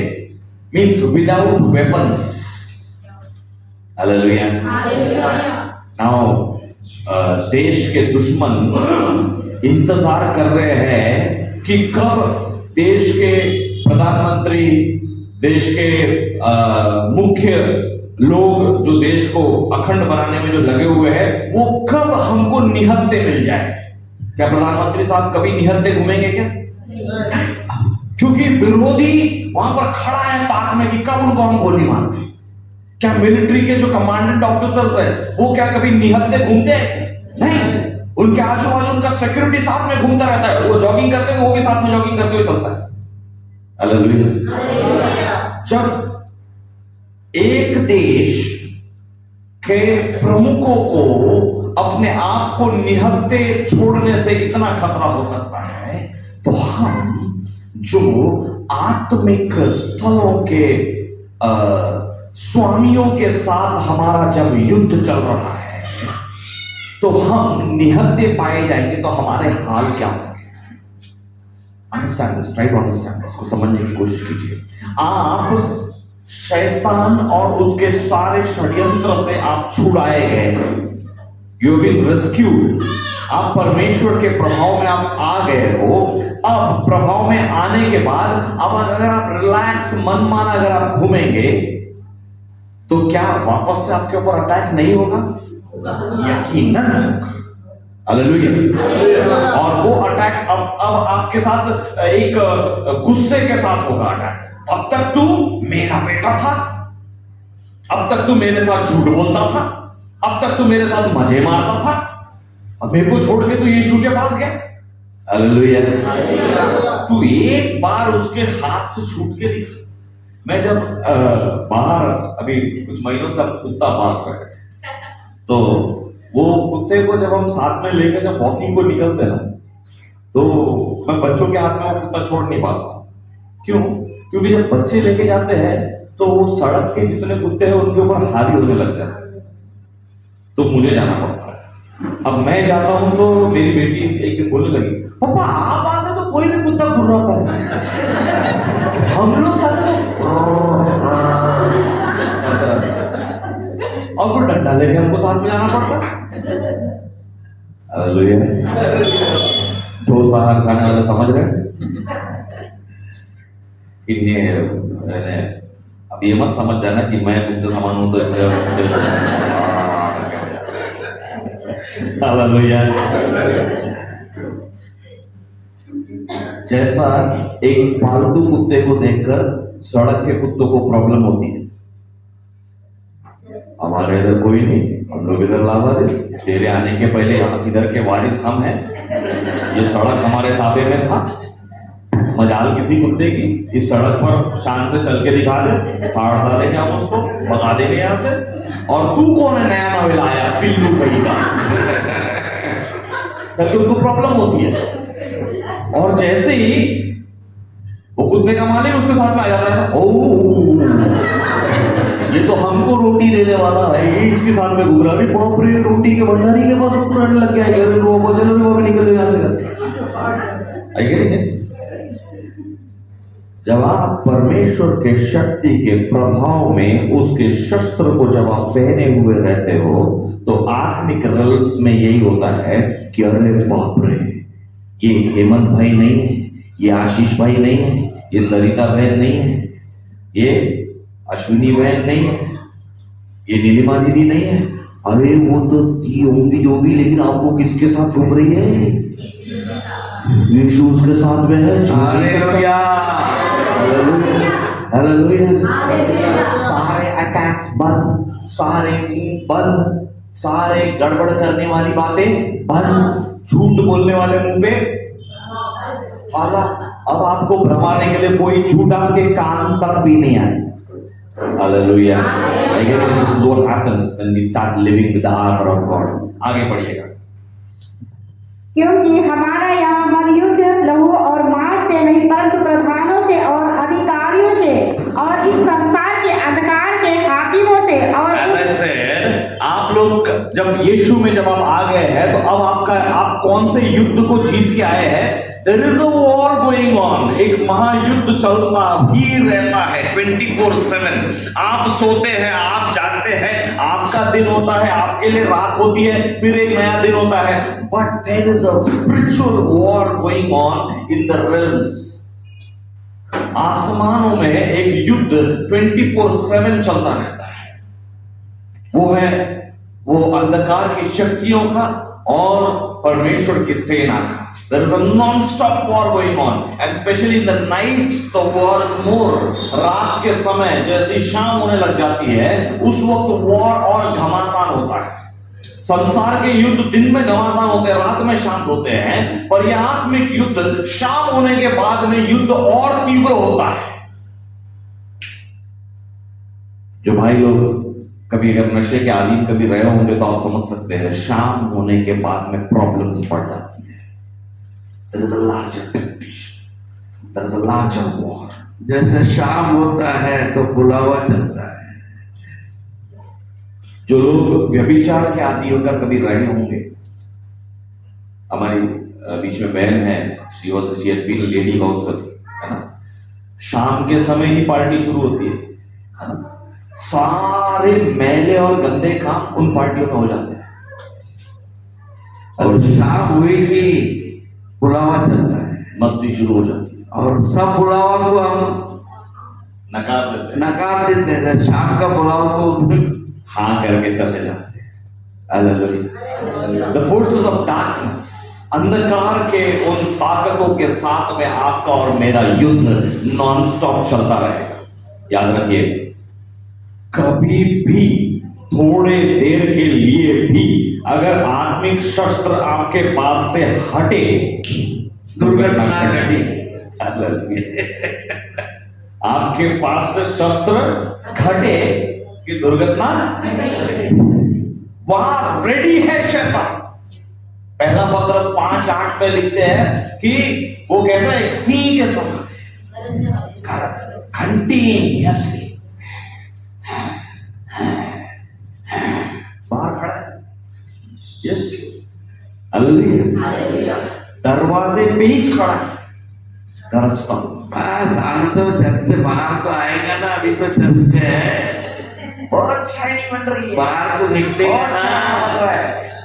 [SPEAKER 1] means without weapons. Hallelujah. Now देश के दुश्मन इंतजार कर रहे हैं कि कब देश के प्रधानमंत्री, देश के मुख्य लोग जो देश को अखंड बनाने में जो लगे हुए हैं, वो कब हमको निहत्ते मिल जाए। क्या प्रधानमंत्री साहब कभी निहत्ते घूमेंगे क्या? क्योंकि विरोधी वहां पर खड़ा है ताक में कि कब उनको हम गोली मारते हैं। क्या मिलिट्री के जो कमांडेंट ऑफिसर्स है वो क्या कभी निहत्ते घूमते हैं? नहीं, उनके आजू बाजू उनका सिक्योरिटी साथ में घूमता रहता है। वो जॉगिंग करते हैं, वो भी साथ में जॉगिंग करते हुए चलता है। हालेलुया। जब एक देश के प्रमुखों को अपने आप को निहत्ते छोड़ने से इतना खतरा हो सकता है, तो हम जो आत्मिक स्थलों के स्वामियों के साथ हमारा जब युद्ध चल रहा है, तो हम निहत्ते पाए जाएंगे, तो हमारे हाल क्या होंगे? Understand this, try to understand, इसको समझने की कोशिश कीजिए। आप शैतान और उसके सारे षड्यंत्र से आप छुड़ाए गए, यू बीन रेस्क्यूड। आप परमेश्वर के प्रभाव में आप आ गए हो। अब प्रभाव में आने के बाद अब अगर आप रिलैक्स मन माना अगर आप घूमेंगे, तो क्या वापस से आपके ऊपर अटैक नहीं होगा? यकीनन होगा। हालेलुया। और वो अटैक अब आपके साथ एक गुस्से के साथ होगा अटैक। अब तक तू मेरा बेटा था, अब तक तू मेरे साथ झूठ बोलता था, अब तक तू मेरे साथ मजे मारता था, अब मेरे को छोड़ के तू यीशु के पास गया। हालेलुया। तू एक बार उसके हाथ से छूट के दिखा। मैं जब बाहर अभी कुछ महीनों से कुत्ता पाल रहे, तो वो कुत्ते को जब हम साथ में लेकर जब वॉकिंग को निकलते ना, तो मैं बच्चों के हाथ में वो कुत्ता छोड़ नहीं पाता। क्यों? क्योंकि जब बच्चे लेके जाते हैं तो वो सड़क के जितने कुत्ते हैं उनके ऊपर हावी होने लग जाते हैं, तो मुझे जाना पड़ता है। अब मैं जाता हूं तो मेरी बेटी एक दिन बोलने लगी, पापा आप आते तो कोई भी कुत्ता घुर्राता है, हम लोग आते तो और फिर डंडा लेके हमको साथ में जाना पड़ता। हालेलुया। डोसा खाने वाले समझ रहे? अब ये मत समझ जाना कि मैं कुत्ते समान हूं तो इसलिए हालेलुया। जैसा एक पालतू कुत्ते को देखकर सड़क के कुत्तों को प्रॉब्लम होती है, हमारे इधर कोई नहीं, हम लोग इधर लावारिस, तेरे आने के पहले इधर के वारिस हम हैं, ये सड़क हमारे ताबे में था। मजाल किसी कुत्ते की इस सड़क पर शान से चल के दिखा दे, फाड़ डालेंगे हम उसको, बता देंगे यहाँ से। और तू कौन है नया नवेल आया पिल्लू कहीं का, तब उनको प्रॉब्लम होती है। और जैसे ही वो कुत्ते का मालिक उसके साथ में आ जाता है, ओ ये तो हमको रोटी देने वाला है, ये इसके साथ में घूम रहा है, बाप रे रोटी के भंडारी के पास तुरंत लग गया है, वो चलो वो भी निकल यहाँ से। आइए, जब आप परमेश्वर के शक्ति के प्रभाव में उसके शस्त्र को जब आप पहने हुए रहते हो, तो आत्मिक रिल्स में यही होता है कि अरे बाप रे, ये हेमंत भाई नहीं है, ये आशीष भाई नहीं है, ये सरिता बहन नहीं है, ये अश्विनी बहन नहीं है, ये नीलिमा दीदी नहीं है, अरे वो तो दी होंगी जो भी, लेकिन आप वो किसके साथ घूम रही है? यीशु उसके साथ में है। Hallelujah, hallelujah. सारे अटैक्स बंद, सारे बंद, सारे गड़बड़ करने वाली बातें बंद, झूठ बोलने वाले मुंह पे ताला। अब आपको भ्रमाने के लिए कोई झूठ आपके कान तक भी नहीं आए। Hallelujah. Again, this is what happens when we start living with the armor of God. आगे पढ़िएगा।
[SPEAKER 3] क्योंकि हमारा यहाँ मलयुद्ध लहू और मांस से नहीं, परंतु प्रधानों से और अधिकारियों से और इस संसार के अंधकार के हाकिमों से और
[SPEAKER 1] As I said, आप लोग जब यीशु में जब आप आ गए हैं, तो अब आप कौन से युद्ध को जीत के आए हैं? There is a war going on. एक महायुद्ध चलता ही रहता है 24/7। आप सोते हैं, आप जागते हैं, आपका दिन होता है, आपके लिए रात होती है, फिर एक नया दिन होता है। But there is a spiritual war going on in the realms. आसमानों में एक युद्ध 24/7 चलता रहता है। वो अंधकार की शक्तियों का और परमेश्वर की सेना का। There is a non-stop war going on, and especially in the nights, the war is more. रात के समय जैसी शाम होने लग जाती है, उस वक्त war और घमासान होता है। संसार के युद्ध दिन में घमासान होते हैं, रात में शांत होते हैं, पर यह आत्मिक युद्ध शाम होने के बाद में युद्ध और तीव्र होता है। जो भाई लोग कभी अगर नशे के आदीन कभी रहे होंगे तो आप समझ सकते हैं, शाम होने के बाद में प्रॉब्लम्स बढ़ जाती है। There is a larger temptation, there is a larger war.
[SPEAKER 2] जैसे शाम होता है तो बुलावा चलता है।
[SPEAKER 1] जो लोग व्यभिचार के आदि होकर कभी रहे होंगे, हमारी बीच में बहन है, she had been lady bouncer, है ना, शाम के समय ही पार्टी शुरू होती है ना, सारे मैले और गंदे काम उन पार्टियों में हो जाते हैं।
[SPEAKER 2] और शाम हुई कि बुलावा चलता है,
[SPEAKER 1] मस्ती शुरू हो जाती है
[SPEAKER 2] और सब बुलावा को हम
[SPEAKER 1] नकार देते हैं,
[SPEAKER 2] नकार देते हैं। शाम का बुलावा को
[SPEAKER 1] हाँ करके चले जाते हैं। The forces of darkness, अंधकार के उन ताकतों के साथ में आपका और मेरा युद्ध नॉन स्टॉप चलता रहेगा। याद रखिए, कभी भी थोड़े देर के लिए भी अगर आत्मिक शस्त्र आपके पास से हटे,
[SPEAKER 2] दुर्घटना घटी।
[SPEAKER 1] आपके पास से शस्त्र घटे कि दुर्घटना, वहां रेडी है शैतान। पहला पत्रस 5:8 में लिखते हैं कि वो कैसा है, सिंह के समान कंटिन्यूअसली बाहर खड़ा है। Yes, hallelujah. दरवाजे पे ही खड़ा है, गरजता हूं।
[SPEAKER 2] बस हम तो चर्च से बाहर तो आएगा ना, अभी तो चर्च में है,
[SPEAKER 1] बहुत शाइनी बन रही है,
[SPEAKER 2] बाहर तो निकलेगा
[SPEAKER 1] बहुत शाइनी बन
[SPEAKER 2] ना।
[SPEAKER 1] रहा है।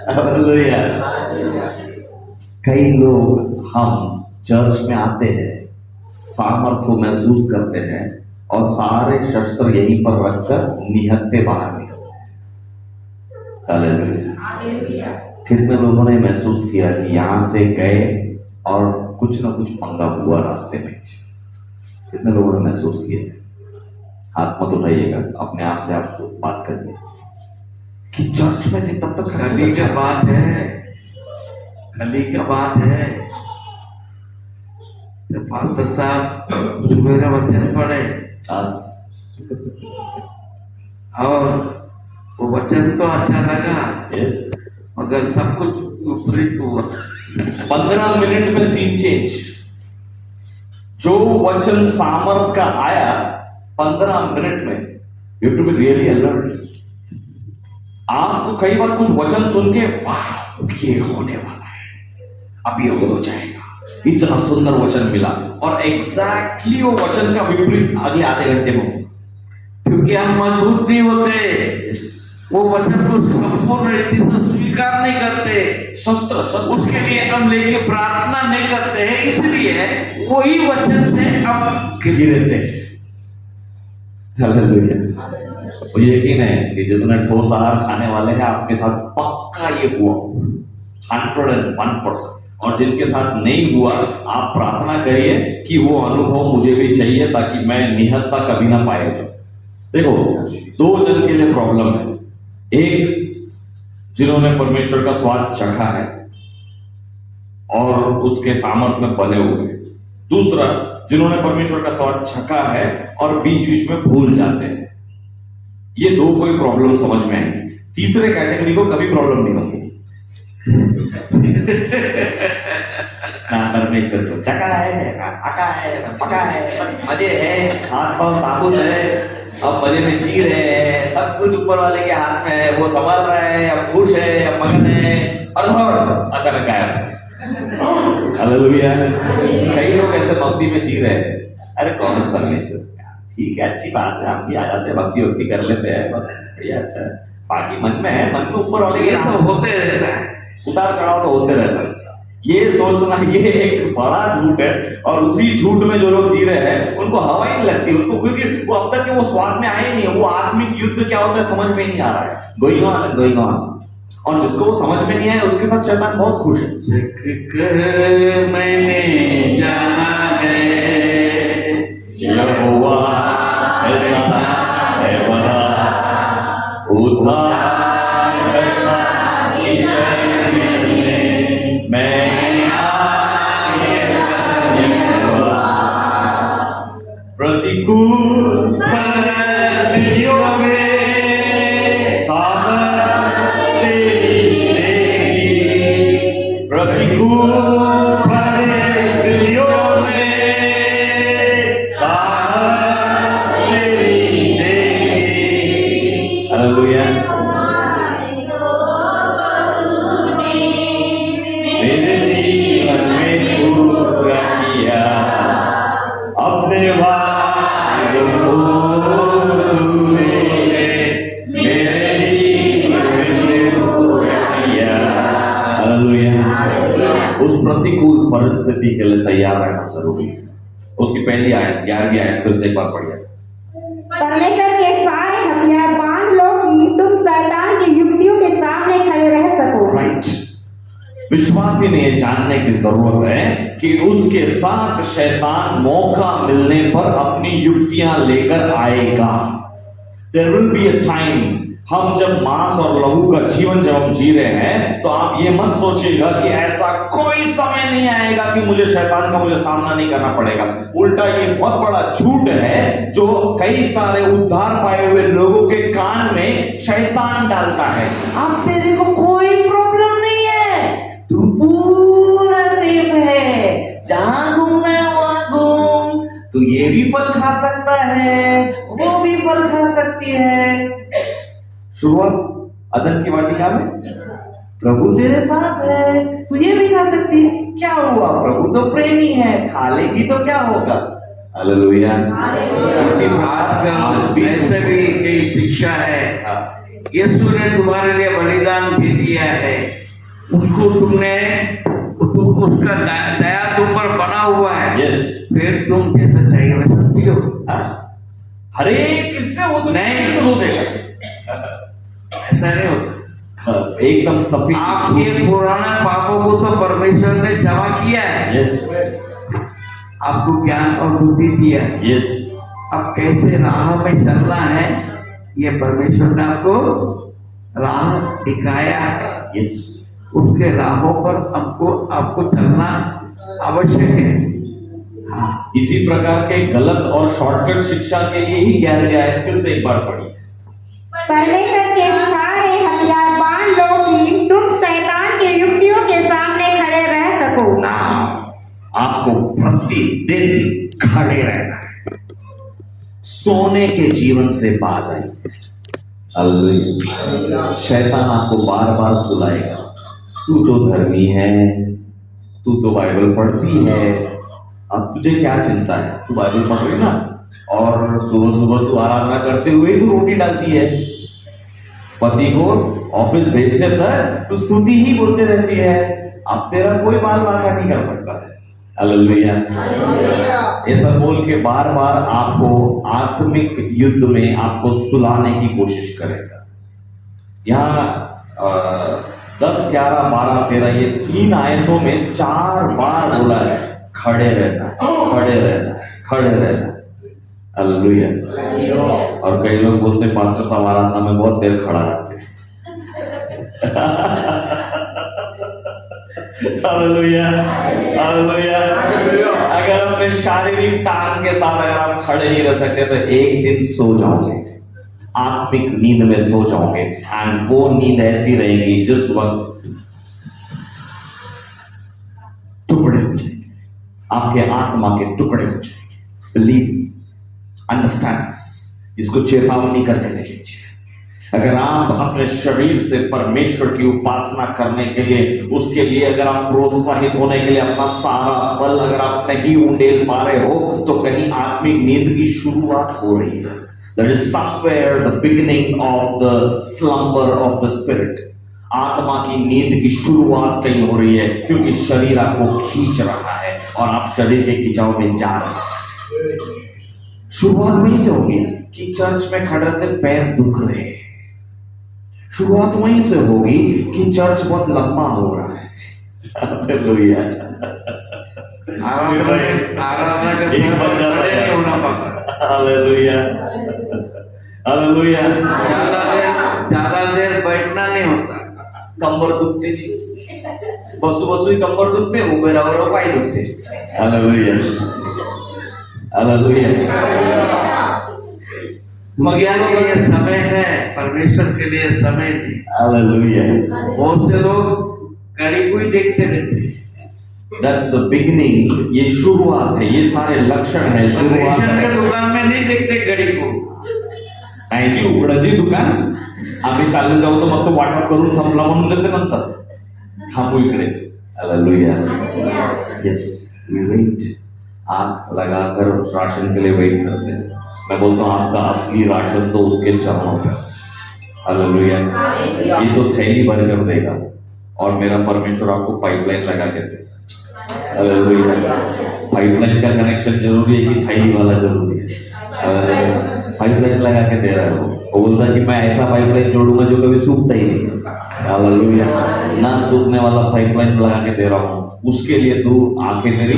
[SPEAKER 1] हालेलुया। कई लोग हम चर्च में आते हैं, सामर्थ को महसूस करते हैं और सारे शस्त्र यहीं पर रखकर निहत्ते बाहर निकलते हैं। हालेलुया। कितने लोगों ने महसूस किया कि यहां से गए और कुछ ना कुछ पंगा हुआ रास्ते में? कितने लोगों ने महसूस किया? हाथ मत उठाइएगा, अपने आप से आप बात करिए कि चर्च में थे तब तक
[SPEAKER 2] खली का बात है, खली का बात है। तो पास्टर साहब मेरा वचन पढ़े और वो वचन तो अच्छा लगा, मगर सब कुछ विपरीत हुआ।
[SPEAKER 1] 15 मिनट में सीन चेंज। जो वचन सामर्थ का आया 15 मिनट में, you to be really alert. आपको कई बार कुछ वचन सुन के वाह ये होने वाला है, अब ये हो जाएगा, इतना सुंदर वचन मिला, और एग्जैक्टली वो वचन का विपरीत अगले आधे घंटे में होगा।
[SPEAKER 2] क्योंकि हम मजबूत नहीं होते, वो वचन को संपूर्ण रीति से स्वीकार नहीं करते,
[SPEAKER 1] शस्त्र
[SPEAKER 2] उसके लिए हम लेके प्रार्थना नहीं करते हैं, इसलिए वही वचन से हम
[SPEAKER 1] गिरते हैं। हालेलुया। मुझे यकीन है कि जितने ठोस आहार खाने वाले हैं आपके साथ पक्का ये हुआ 101%, और जिनके साथ नहीं हुआ आप प्रार्थना करिए कि वो अनुभव मुझे भी चाहिए ताकि मैं निहत्ता कभी ना पाया जाऊं। देखो, 2 जन के लिए प्रॉब्लम है। एक, जिन्होंने परमेश्वर का स्वाद चखा है और उसके सामर्थ में बने हुए हैं। दूसरा, जिन्होंने परमेश्वर का स्वाद चखा है और बीच बीच में भूल जाते हैं। ये 2 कोई प्रॉब्लम समझ में आएंगी। तीसरे कैटेगरी को कभी प्रॉब्लम नहीं होगी। ना परमेश्वर को चखा है, ना पका है, ना पका है, बस मजे है, हाथ पांव साबुत है, अब मजे में जी रहे हैं, सब कुछ ऊपर वाले के हाथ में है, वो संभाल रहा है, अब खुश है, अब मगन है, और अचानक गायब। हालेलुया। कई लोग ऐसे मस्ती में जी रहे हैं। अरे कौन परमेश्वर, ठीक है, अच्छी बात है, हम भी आ जाते हैं, भक्ति कर लेते हैं, बस ये अच्छा है। बाकी मन में है, मन में ऊपर वाले के
[SPEAKER 2] तो होते रहता है,
[SPEAKER 1] उतार चढ़ाव तो होते रहता है। ये सोचना ये एक बड़ा झूठ है, और उसी झूठ में जो लोग जी रहे हैं उनको हवा ही नहीं लगती उनको, क्योंकि वो अब तक के वो स्वाद में आए नहीं है। वो आत्मिक युद्ध क्या होता है समझ में नहीं आ रहा है, गोइंग ऑन। और जिसको वो समझ में नहीं आया उसके साथ शैतान बहुत खुश है।
[SPEAKER 2] मैंने जाना है
[SPEAKER 1] यहोवा ऐसा है बड़ा, उद्धार करता ईश्वर मैं आगे प्रतिकूल परिस्थितियों में प्रतिकूल परिस्थिति के लिए तैयार रहना जरूरी है। उसकी पहली आयत 11वीं आयत फिर से एक बार पढ़िए।
[SPEAKER 3] परमेश्वर के सारे हथियार बांध लो कि तुम शैतान की युक्तियों के सामने खड़े रह सको।
[SPEAKER 1] राइट। विश्वासी ने यह जानने की जरूरत है कि उसके साथ शैतान मौका मिलने पर अपनी युक्तियां लेकर आएगा। There will be a time, हम जब मांस और लहू का जीवन जब हम जी रहे हैं तो आप ये मत सोचिएगा कि ऐसा कोई समय नहीं आएगा कि मुझे शैतान का मुझे सामना नहीं करना पड़ेगा। उल्टा ये बहुत बड़ा झूठ है जो कई सारे उद्धार पाए हुए लोगों के कान में शैतान डालता है। अब तेरे को कोई प्रॉब्लम नहीं है, तू पूरा सेफ है, जहां घूमना है वहां घूम, तू ये भी फल खा सकता है, वो भी फल खा सकती है। शुरुआत अदन की वाटिका में प्रभु तेरे साथ है, तुझे भी खा सकती है। क्या हुआ? प्रभु तो प्रेमी है, खा लेगी तो क्या होगा? हालेलुया।
[SPEAKER 2] आज भी ऐसे भी कई शिक्षा है। यीशु ने तुम्हारे लिए बलिदान भी दिया है, उसको उसका दया तुम पर बना हुआ है।
[SPEAKER 1] यस।
[SPEAKER 2] फिर तुम जैसा चाहिए वैसा पियो।
[SPEAKER 1] हर एक किससे वो
[SPEAKER 2] नहीं
[SPEAKER 1] हो देगा,
[SPEAKER 2] ऐसा नहीं होता।
[SPEAKER 1] एकदम सफेद
[SPEAKER 2] आपके पुराने पापों को तो परमेश्वर ने जमा किया है।
[SPEAKER 1] यस
[SPEAKER 2] आपको ज्ञान और बुद्धि दिया है।
[SPEAKER 1] यस।
[SPEAKER 2] अब कैसे राह में चलना है ये परमेश्वर ने आपको राह दिखाया है।
[SPEAKER 1] यस।
[SPEAKER 2] उसके राहों पर आपको चलना आवश्यक है।
[SPEAKER 1] हाँ, इसी प्रकार के गलत और शॉर्टकट शिक्षा के लिए ही 11वीं आयत फिर से एक बार पढ़िए।
[SPEAKER 3] परमेश्वर के सारे हथियार बांध लो कि तुम शैतान की युक्तियों के सामने खड़े रह सको।
[SPEAKER 1] ना, आपको प्रतिदिन खड़े रहना है, सोने के जीवन से बाज आइए। हालेलुया। शैतान आपको बार बार सुलाएगा, तू तो धर्मी है, तू तो बाइबल पढ़ती है, अब तुझे क्या चिंता है, तू बाइबल पढ़ रही ना, और सुबह सुबह तू आराधना करते हुए तू रोटी डालती है, पति को ऑफिस भेजते तक तू स्तुति ही बोलते रहती है, अब तेरा कोई बाल बांका नहीं कर सकता है। हालेलुया। ये सब बोल के बार बार आपको आत्मिक युद्ध में आपको सुलाने की कोशिश करेगा। यहाँ 10, 11, 12, 13 ये 3 आयतों में 4 बार बोला है खड़े रहना, खड़े रहना, खड़े रहना। हालेलुया। और कई लोग बोलते हैं पास्टर साहब आराधना में बहुत देर खड़ा रहते हैं। Hallelujah, hallelujah. अगर अपने शारीरिक टांग के साथ अगर आप खड़े नहीं रह सकते तो एक दिन सो जाओगे, आत्मिक नींद में सो जाओगे, एंड वो नींद ऐसी रहेगी जिस वक्त टुकड़े हो जाएंगे, आपके आत्मा के टुकड़े हो जाएंगे। बिलीव, अंडरस्टैंड, इसको चेतावनी करके ले लीजिए। अगर आप अपने शरीर से परमेश्वर की उपासना करने के लिए, उसके लिए अगर आप प्रोत्साहित होने के लिए अपना सारा बल अगर आप नहीं उंडेल पा रहे हो तो कहीं आत्मिक नींद की शुरुआत हो रही है। That is somewhere the beginning of the slumber of the spirit. आत्मा की नींद की शुरुआत कहीं हो रही है, क्योंकि शरीर आपको खींच रहा है और आप शरीर के खिंचाव में जा रहे हैं। शुरुआत वहीं से होगी कि चर्च में खड़े रहते पैर दुख रहे हैं। शुरुआत वहीं से होगी कि चर्च बहुत लंबा हो रहा है। हालेलुया।
[SPEAKER 2] आराधना का
[SPEAKER 1] एक बच्चा
[SPEAKER 2] नहीं होना पड़ता।
[SPEAKER 1] Hallelujah, hallelujah.
[SPEAKER 2] ज्यादा देर बैठना नहीं होता।
[SPEAKER 1] कंबर दुखते जी, बसू बसू ही कंबर दुखते, उभे राहो पाय दुखते। Hallelujah, hallelujah.
[SPEAKER 2] मगिया के लिए समय है, परमेश्वर के लिए समय नहीं।
[SPEAKER 1] हालेलुया।
[SPEAKER 2] बहुत से लोग घड़ी को ही देखते रहते।
[SPEAKER 1] That's the beginning, ये शुरुआत है, ये सारे लक्षण है शुरुआत
[SPEAKER 2] रेशन के
[SPEAKER 1] है।
[SPEAKER 2] दुकान में नहीं देखते घड़ी को।
[SPEAKER 1] ऐची उघडाची दुकान, आम्ही चालले जाऊ तर मग तो वाटप करून संपला म्हणून देते नंतर, थांबू इकडेच। हालेलुया। यस, वी वेट, आग लगाकर राशन के लिए वेट करते हैं। मैं बोलता हूँ आपका असली राशन तो उसके चरणों पे। हालेलुया। ये तो थैली भर कर देगा और मेरा परमेश्वर आपको पाइपलाइन लगा के देगा। पाइपलाइन का कनेक्शन जरूरी है कि थाई वाला जरूरी है? पाइपलाइन लगा के दे रहा है वो बोलता कि मैं ऐसा पाइपलाइन जोड़ूंगा जो कभी सूखता ही नहीं। हालेलुया। ना सूखने वाला पाइपलाइन लगा के दे रहा हूँ, उसके लिए तू आंखें तेरी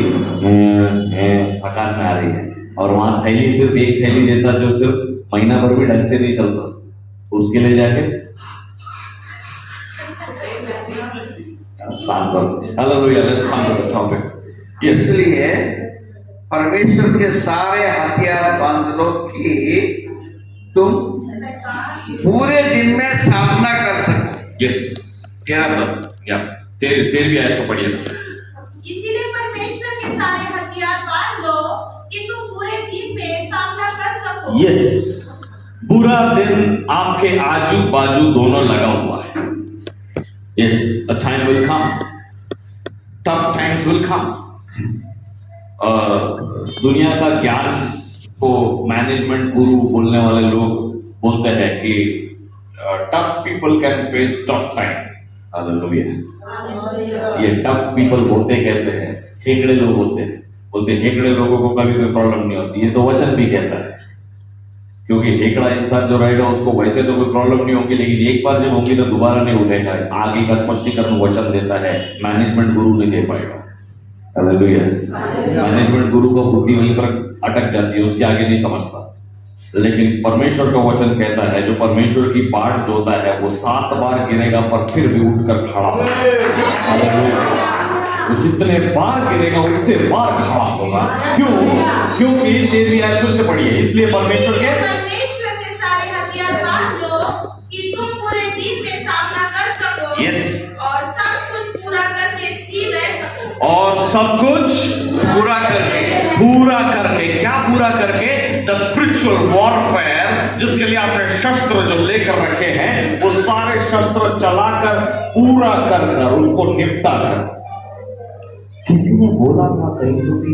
[SPEAKER 1] थकान में आ रही है। और वहां थैली सिर्फ एक थैली देता जो सिर्फ महीना भर भी ढंग से नहीं चलता, उसके लिए जाके सांस भर। Hallelujah. Let's come to the topic.
[SPEAKER 2] इसलिए परमेश्वर के सारे हथियार बांध लो कि तुम पूरे दिन में सामना कर सको।
[SPEAKER 1] यस, तेरी भी आयत को पढ़िए।
[SPEAKER 4] इसीलिए परमेश्वर के सारे हथियार बांध लो कि तुम पूरे दिन में सामना कर सको।
[SPEAKER 1] यस, बुरा दिन आपके आजू बाजू दोनों लगा हुआ है। Yes, a time will come, tough times will come. दुनिया का ज्ञान को मैनेजमेंट गुरु बोलने वाले लोग बोलते हैं कि tough people can face tough time. Hallelujah. ये टफ पीपल होते कैसे हैं? हेकड़े लोग होते हैं। बोलते हेकड़े लोगों को कभी कोई प्रॉब्लम नहीं होती। ये तो वचन भी कहता है, क्योंकि हेकड़ा इंसान जो रहेगा उसको वैसे तो कोई प्रॉब्लम नहीं होगी, लेकिन एक बार जब होगी तो दोबारा नहीं उठेगा। आगे का स्पष्टीकरण वचन देता है, मैनेजमेंट गुरु नहीं दे पाएगा। हालेलुया। मैनेजमेंट गुरु का बुद्धि वहीं पर अटक जाती है, उसके आगे नहीं समझता। लेकिन परमेश्वर का वचन कहता है जो परमेश्वर की बाट जोता है वो 7 बार गिरेगा पर फिर भी उठकर खड़ा होगा। वो जितने बार गिरेगा उतने बार खड़ा होगा। क्यों? क्योंकि तेरी आयत फिर से पढ़िए। इसलिए परमेश्वर
[SPEAKER 4] के सारे हथियार बांध लो कि तुम पूरे दिन में सामना कर सको।
[SPEAKER 1] यस।
[SPEAKER 4] और सब कुछ पूरा करके स्थिर रह सको।
[SPEAKER 1] और सब कुछ पूरा करके क्या पूरा करके? द स्पिरिचुअल वॉरफेयर, जिसके लिए आपने शस्त्र जो लेकर रखे हैं वो सारे शस्त्र चलाकर पूरा कर उसको निपटा कर। किसी ने बोला था कहीं तो भी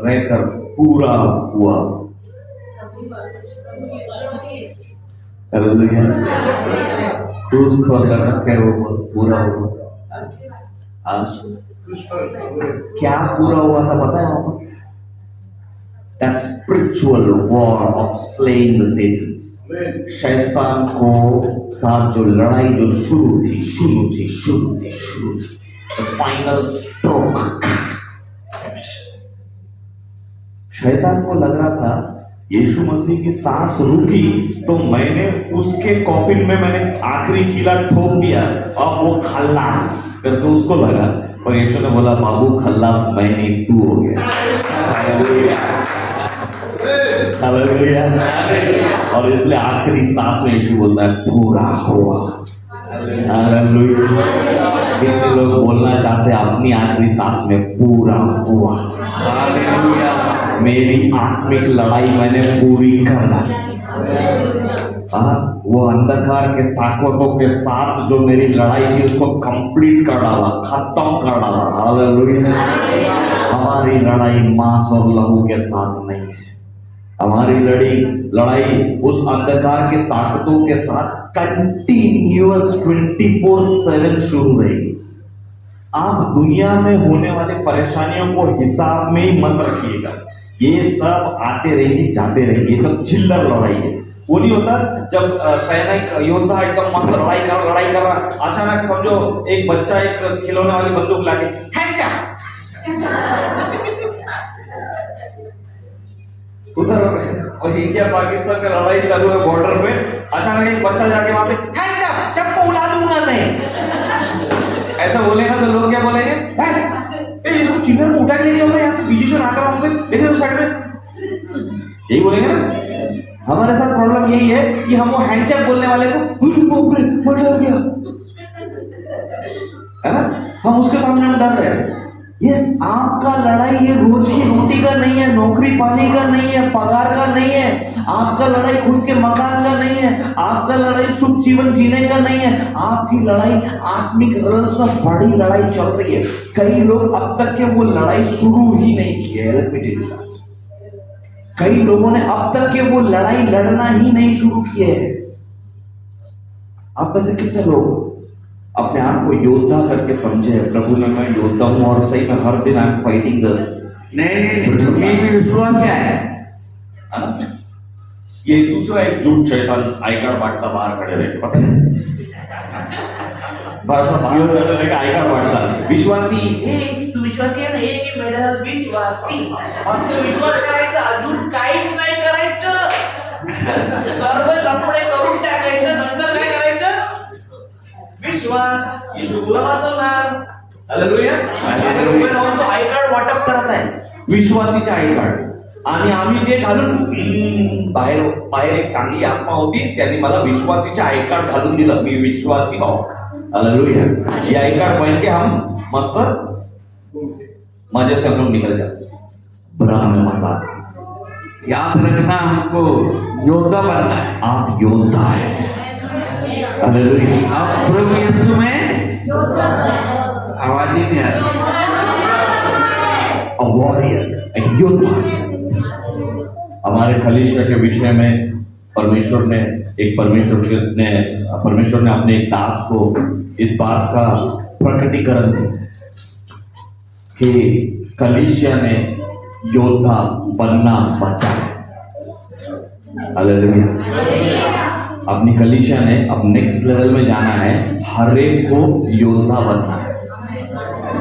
[SPEAKER 1] रहकर पूरा हुआ। क्रूस पर लटक वो पूरा हुआ। क्या पूरा हुआ था पता है वहां पर? That spiritual war of slaying the Satan. शैतान को साथ जो लड़ाई जो शुरू थी the final stroke। शैतान को लग रहा था यीशु मसीह की सांस रुकी तो मैंने उसके कॉफिन में मैंने आखिरी कीला ठोक दिया, अब वो खल्लास करके उसको लगा। और यीशु ने बोला बाबू खल्लास मैं नहीं, तू हो गया। हालेलुया। और इसलिए आखिरी सांस में यीशु बोलता है पूरा हुआ। हालेलुया। कितने लोग बोलना चाहते हैं अपनी आखिरी सांस में पूरा हुआ। हालेलुया। मेरी आत्मिक लड़ाई मैंने पूरी कर ली। वो अंधकार के ताकतों के साथ जो मेरी लड़ाई थी उसको कंप्लीट कर डाला, खत्म कर डाला। हालेलुया। हमारी लड़ाई मांस और लहू के साथ नहीं है। हमारी लड़ाई उस अंधकार के ताकतों के साथ कंटिन्यूअस 24/7 शुरू रहेगी। आप दुनिया में होने वाले परेशानियों को हिसाब में ही मत रखिएगा। ये सब आते रहेंगे जाते रहेंगे, ये सब चिल्लर लड़ाई है। वो नहीं होता जब सैनिक योद्धा एकदम मस्त लड़ाई कर रहा, अचानक समझो एक बच्चा एक खिलौने वाली बंदूक लाके उधर और इंडिया पाकिस्तान का लड़ाई चालू है बॉर्डर पे, अचानक एक बच्चा जाके वहां पे चप्पू उड़ा दूंगा मैं, ऐसा बोलेगा तो लोग क्या बोलेंगे? इसको चिल्लर में उठा के लेके मैं यहाँ से बिजली में आता हूँ, देखिए उस साइड में, यही बोलेंगे ना। हमारे साथ प्रॉब्लम यही है कि हम वो हैंडचैप बोलने वाले को डर गया है ना, हम उसके सामने हम डर रहे हैं। यस, आपका लड़ाई ये रोज की रोटी का नहीं है, नौकरी पाने का नहीं है, पगार का नहीं है, आपका लड़ाई खुद के मकान का नहीं है, आपका लड़ाई सुख जीवन जीने का नहीं है। आपकी लड़ाई आत्मिक बड़ी लड़ाई चल रही है। कई लोग अब तक के वो लड़ाई शुरू ही नहीं की है। कई लोगों ने अब तक के वो लड़ाई लड़ना ही नहीं शुरू किए है। आप में से कितने लोग अपने आप को योद्धा करके समझे, प्रभु में मैं योद्धा हूं और सही में हर दिन आई एम फाइटिंग द।
[SPEAKER 2] नहीं ये विश्वास क्या है?
[SPEAKER 1] ये दूसरा एक झूठ शैतान आई कार्ड बांटता बाहर खड़े रहे, पता है? बाहर खड़े रहे आई कार्ड बांटता विश्वासी,
[SPEAKER 5] तू विश्वासी आहे ना, एक मिळेल विश्वासी. फक्त विश्वास करायचा, अजून काहीच नाही करायचं. सर्व लफडे करून टाकायचं, नंतर काय करायचं? विश्वास. येशू तुला वाचवणार. हालेलुया. रुपये लावून तो आय कार्ड वाटप करत आहे,
[SPEAKER 1] विश्वासीचे आई कार्ड. आणि आम्ही ते घालून बाहेर बाहेर एक चांगली आत्मा होती, त्यांनी मला विश्वासीचे आई कार्ड घालून दिलं, मी विश्वासी भाऊ. हालेलुया. ये आई कार्ड पहन के हम मस्त मजे से हम लोग निकल जाते ब्रह्म में माता।
[SPEAKER 2] याद रखना, हमको योद्धा बनना है।
[SPEAKER 1] आप योद्धा है। हालेलुया।
[SPEAKER 2] आप प्रभु यीशु में आवाज ही नहीं आ रही।
[SPEAKER 1] A warrior, एक योद्धा। हमारे कलीसिया के विषय में परमेश्वर ने अपने एक दास को इस बात का प्रकटीकरण दिया कि कलीसिया ने योद्धा बनना बचा है। हालेलुया। अपनी कलीसिया ने अब नेक्स्ट लेवल में जाना है, हर एक को योद्धा बनना है,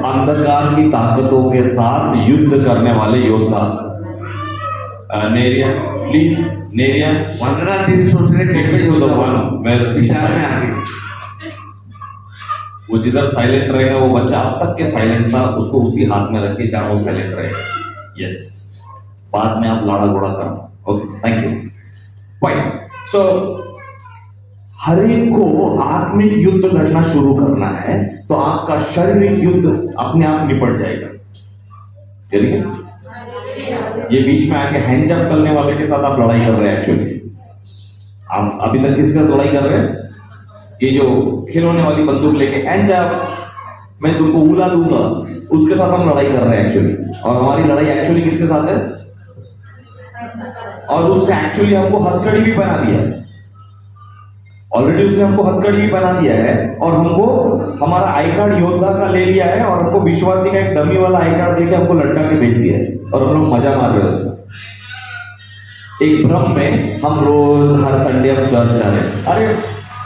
[SPEAKER 1] अंधकार की ताकतों के साथ युद्ध करने वाले योद्धा। नेरिया प्लीज, नेरिया
[SPEAKER 2] 15 दिन सोचने कैसे योद्धा बनूं,
[SPEAKER 1] मैं
[SPEAKER 2] विचार में आ गई।
[SPEAKER 1] वो जिधर साइलेंट रहेगा वो बच्चा अब तक के साइलेंट था, उसको उसी हाथ में रखिए जहां वो साइलेंट रहेगा। यस, बाद में आप लाड़ा गोड़ा करना। Okay, thank you. फाइन। सो हर एक को आत्मिक युद्ध लड़ना शुरू करना है, तो आपका शारीरिक युद्ध अपने आप निपट जाएगा। चलिए, ये बीच में आके हैंडजप करने वाले के साथ आप लड़ाई कर रहे हैं। एक्चुअली आप अभी तक किसके साथ लड़ाई कर रहे हैं? ये जो खिलौने वाली बंदूक लेके हैंडजप, मैं तुमको उला दूंगा, उसके साथ हम लड़ाई कर रहे हैं एक्चुअली। और हमारी लड़ाई एक्चुअली किसके साथ है? और उसने एक्चुअली हमको हथकड़ी भी बना दिया है। ऑलरेडी उसने हमको हथकड़ी भी बना दिया है और हमको हमारा आई कार्ड योद्धा का ले लिया है और हमको विश्वासी का एक डमी वाला आई कार्ड देके हमको लटका के भेज दिया है और हम लोग मजा मार रहे हैं उसको। एक भ्रम में हम रोज हर संडे हम चर्च जा रहे हैं। अरे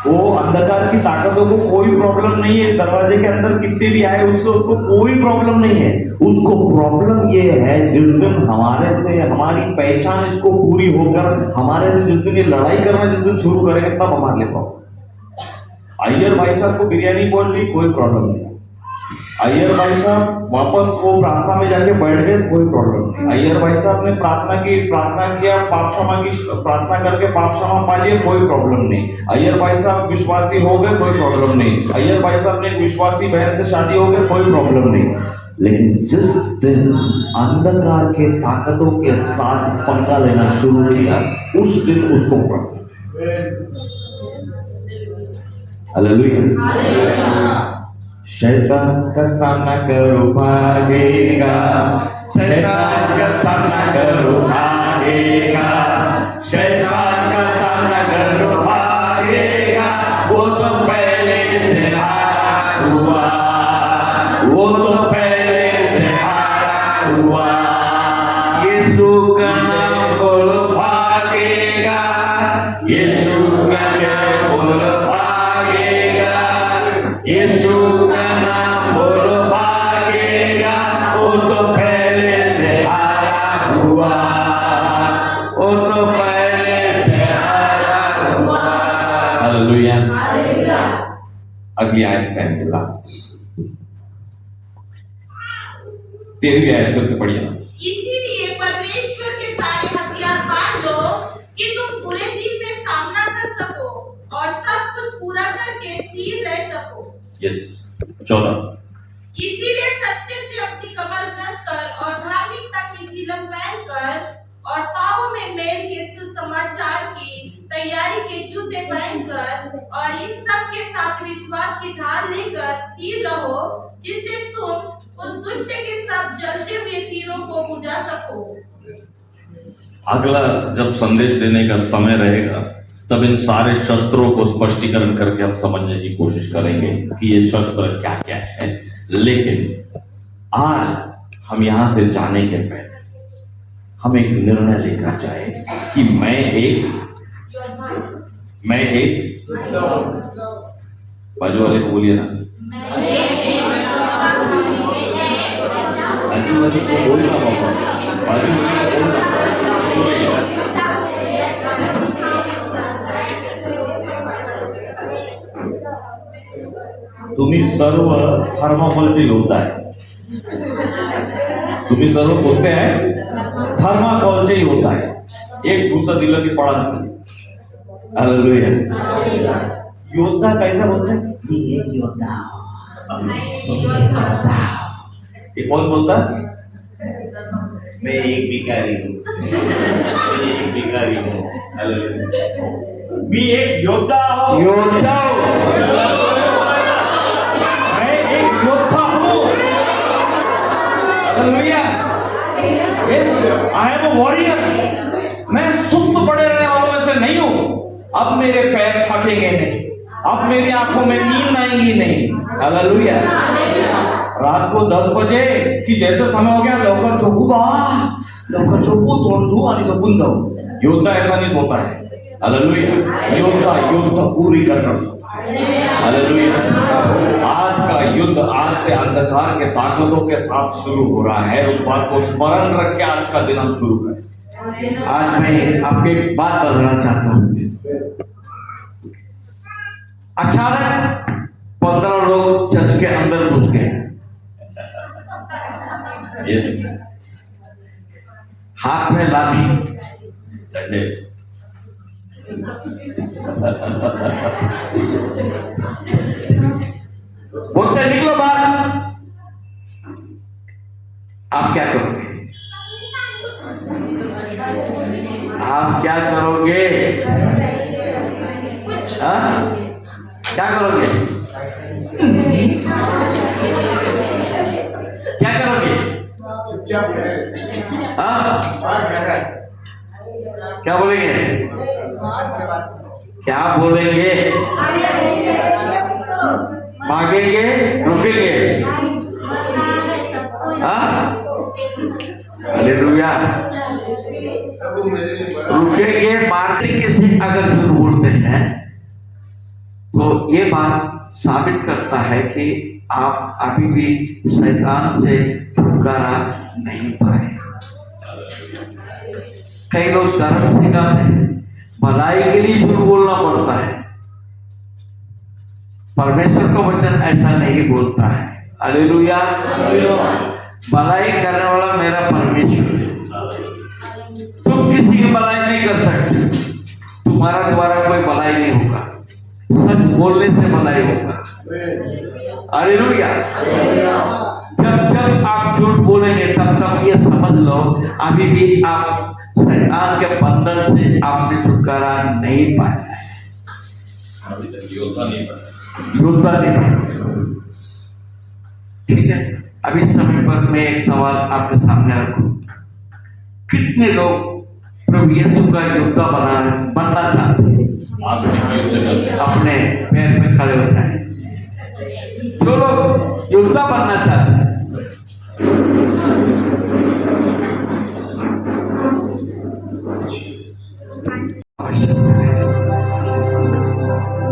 [SPEAKER 1] वो अंधकार की ताकतों को कोई प्रॉब्लम नहीं है, इस दरवाजे के अंदर कितने भी आए उससे उसको कोई प्रॉब्लम नहीं है। उसको प्रॉब्लम ये है जिस दिन हमारे से हमारी पहचान इसको पूरी होकर हमारे से जिस दिन ये लड़ाई करना जिस दिन शुरू करेंगे तब हमारे लिए प्रॉब्लम। अय्यर भाई साहब को बिरयानी पहुंच गई, कोई प्रॉब्लम नहीं। अय्यर भाई साहब वापस वो प्रार्थना में जाके बैठ गए, कोई प्रॉब्लम नहीं। अय्यर भाई साहब ने प्रार्थना किया, पाप क्षमा की प्रार्थना करके पाप क्षमा पा लिए, कोई प्रॉब्लम नहीं। अय्यर भाई साहब विश्वासी हो गए, कोई प्रॉब्लम नहीं। अय्यर भाई साहब ने एक विश्वासी बहन से शादी हो गई, कोई प्रॉब्लम नहीं। लेकिन जिस दिन अंधकार के ताकतों के साथ पंगा लेना शुरू किया, उस दिन उसको प्रॉब्लम। हालेलुया। शैतान का सामना करो भागेगा, शैतान का सामना करो भागेगा, शैतान का सामना करो भागेगा। वो तो पहले से हारा हुआ, वो तो पहले से हारा हुआ।
[SPEAKER 2] यीशु का नाम बोलो भागेगा,
[SPEAKER 1] यीशु का जय बोलो भागेगा, यीशु का नाम बोलो भागेगा। वो तो पहले से हारा हुआ,
[SPEAKER 2] वो तो पहले से
[SPEAKER 1] हारा हुआ। हालेलुया। अगली आयत पहन लास्ट 13वीं आयत फिर से पढ़िए।
[SPEAKER 4] इसीलिए परमेश्वर के सारे हथियार बांध लो कि तुम पूरे दिन में सामना कर सको और सब कुछ पूरा करके स्थिर रह सको।
[SPEAKER 1] यस, 14।
[SPEAKER 4] इसीलिए सत्य से अपनी कमर कसकर और धार्मिकता की झिलम पहनकर और पाँव में मेल के सुसमाचार की तैयारी के जूते पहनकर और इन सब के साथ विश्वास की ढाल लेकर स्थिर रहो, जिससे तुम उन दुष्ट के सब जलते हुए तीरों को बुझा सको।
[SPEAKER 1] अगला जब संदेश देने का समय रहेगा तब इन सारे शस्त्रों को स्पष्टीकरण करके हम समझने की कोशिश करेंगे कि ये शस्त्र क्या क्या है। लेकिन आज हम यहां से जाने के पहले हम एक निर्णय लेकर जाए कि मैं एक बाजू वाले को बोलिए ना, बाजू वाले को बोलना बाबा, बाजू वाले को बोलना। तुम्ही सर्व थर्माकोलचे योद्धा आहे, तुम्ही सर्व कोणते आहे? थर्माकोलचे योद्धा आहे. एक दूसरा दिलं की पळा निघाले. हालेलुया. योद्धा कैसा बोलता है? मी एक योद्धा. ये कौन बोलता? मैं एक भिखारी हूँ. मैं एक भिखारी हूँ. हालेलुया. मी एक योद्धा हूँ.
[SPEAKER 2] योद्धा
[SPEAKER 1] मैं एक योद्धा हूँ. Hallelujah. Yes, I am a warrior. मैं सुस्त पड़े रहने वालों में से नहीं हूँ. अब मेरे पैर थकेंगे नहीं, अब मेरी आंखों में नींद आएंगी नहीं. हालेलुया. रात को 10 बजे की जैसे समय हो गया लवकर झोपू बा, लवकर झोपू, तोंड धू आणि झोपून जाऊ. योद्धा ऐसा नहीं सोता है. हालेलुया. योद्धा युद्ध पूरी करना सोता है. हालेलुया. आज का युद्ध आज से अंधकार के ताकतों के साथ शुरू हो रहा है. उस बात को स्मरण रख के आज का दिन हम शुरू करें.
[SPEAKER 2] आज मैं आपको एक बात बताना चाहता हूँ. अचानक 15 लोग चर्च के अंदर घुस गए.
[SPEAKER 1] Yes.
[SPEAKER 2] हाथ में लाठी.
[SPEAKER 1] डंडे.
[SPEAKER 2] बोलते निकलो बाहर. आप क्या करोगे? आप क्या करोगे? हाँ? क्या करोगे? क्या करोगे? हाँ? क्या बोलेंगे? क्या बोलेंगे? भागेंगे? रुकेंगे? हाँ? हालेलुया. रुकेंगे, मारने से अगर झूठ बोलते हैं तो ये बात साबित करता है कि आप अभी भी शैतान से छुटकारा नहीं पाए. कई लोग धर्म सिखाते हैं, भलाई के लिए झूठ बोलना पड़ता है. परमेश्वर का वचन ऐसा नहीं बोलता है. हालेलुया. भलाई करने वाला मेरा परमेश्वर है. तुम किसी की भलाई नहीं कर सकते. तुम्हारा द्वारा कोई भलाई नहीं होगा. सच बोलने से भलाई होगा. हालेलुया. जब जब आप झूठ बोलेंगे तब तब ये समझ लो अभी भी आप शैतान के बंधन से आपने छुटकारा नहीं पाया है.
[SPEAKER 1] योद्धा नहीं बना.
[SPEAKER 2] योद्धा नहीं पाया. ठीक है. अभी इस समय पर मैं एक सवाल आपके सामने रखूं. कितने लोग प्रभु यीशु का योद्धा बनना चाहते हैं? अपने पैर पे खड़े हो जाए. जो लोग योद्धा बनना चाहते हैं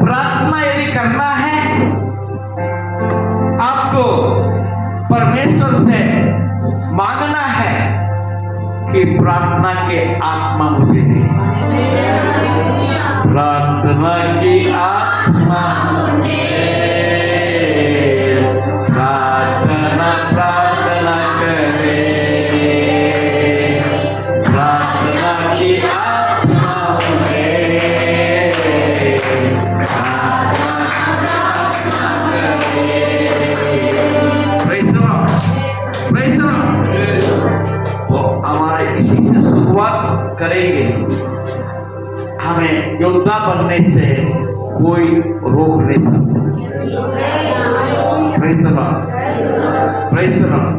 [SPEAKER 2] प्रार्थना यदि करना है आपको, परमेश्वर से मांगना है कि प्रार्थना के आत्मा मुझे दे. प्रार्थना की आत्मा मुझे. प्रार्थना प्रार्थना करे. प्रार्थना की आत्मा मुझे. तो हमारे इसी से शुरुआत करेंगे. हमें योद्धा बनने से कोई रोक नहीं सकता. Praise the Lord. Praise the Lord.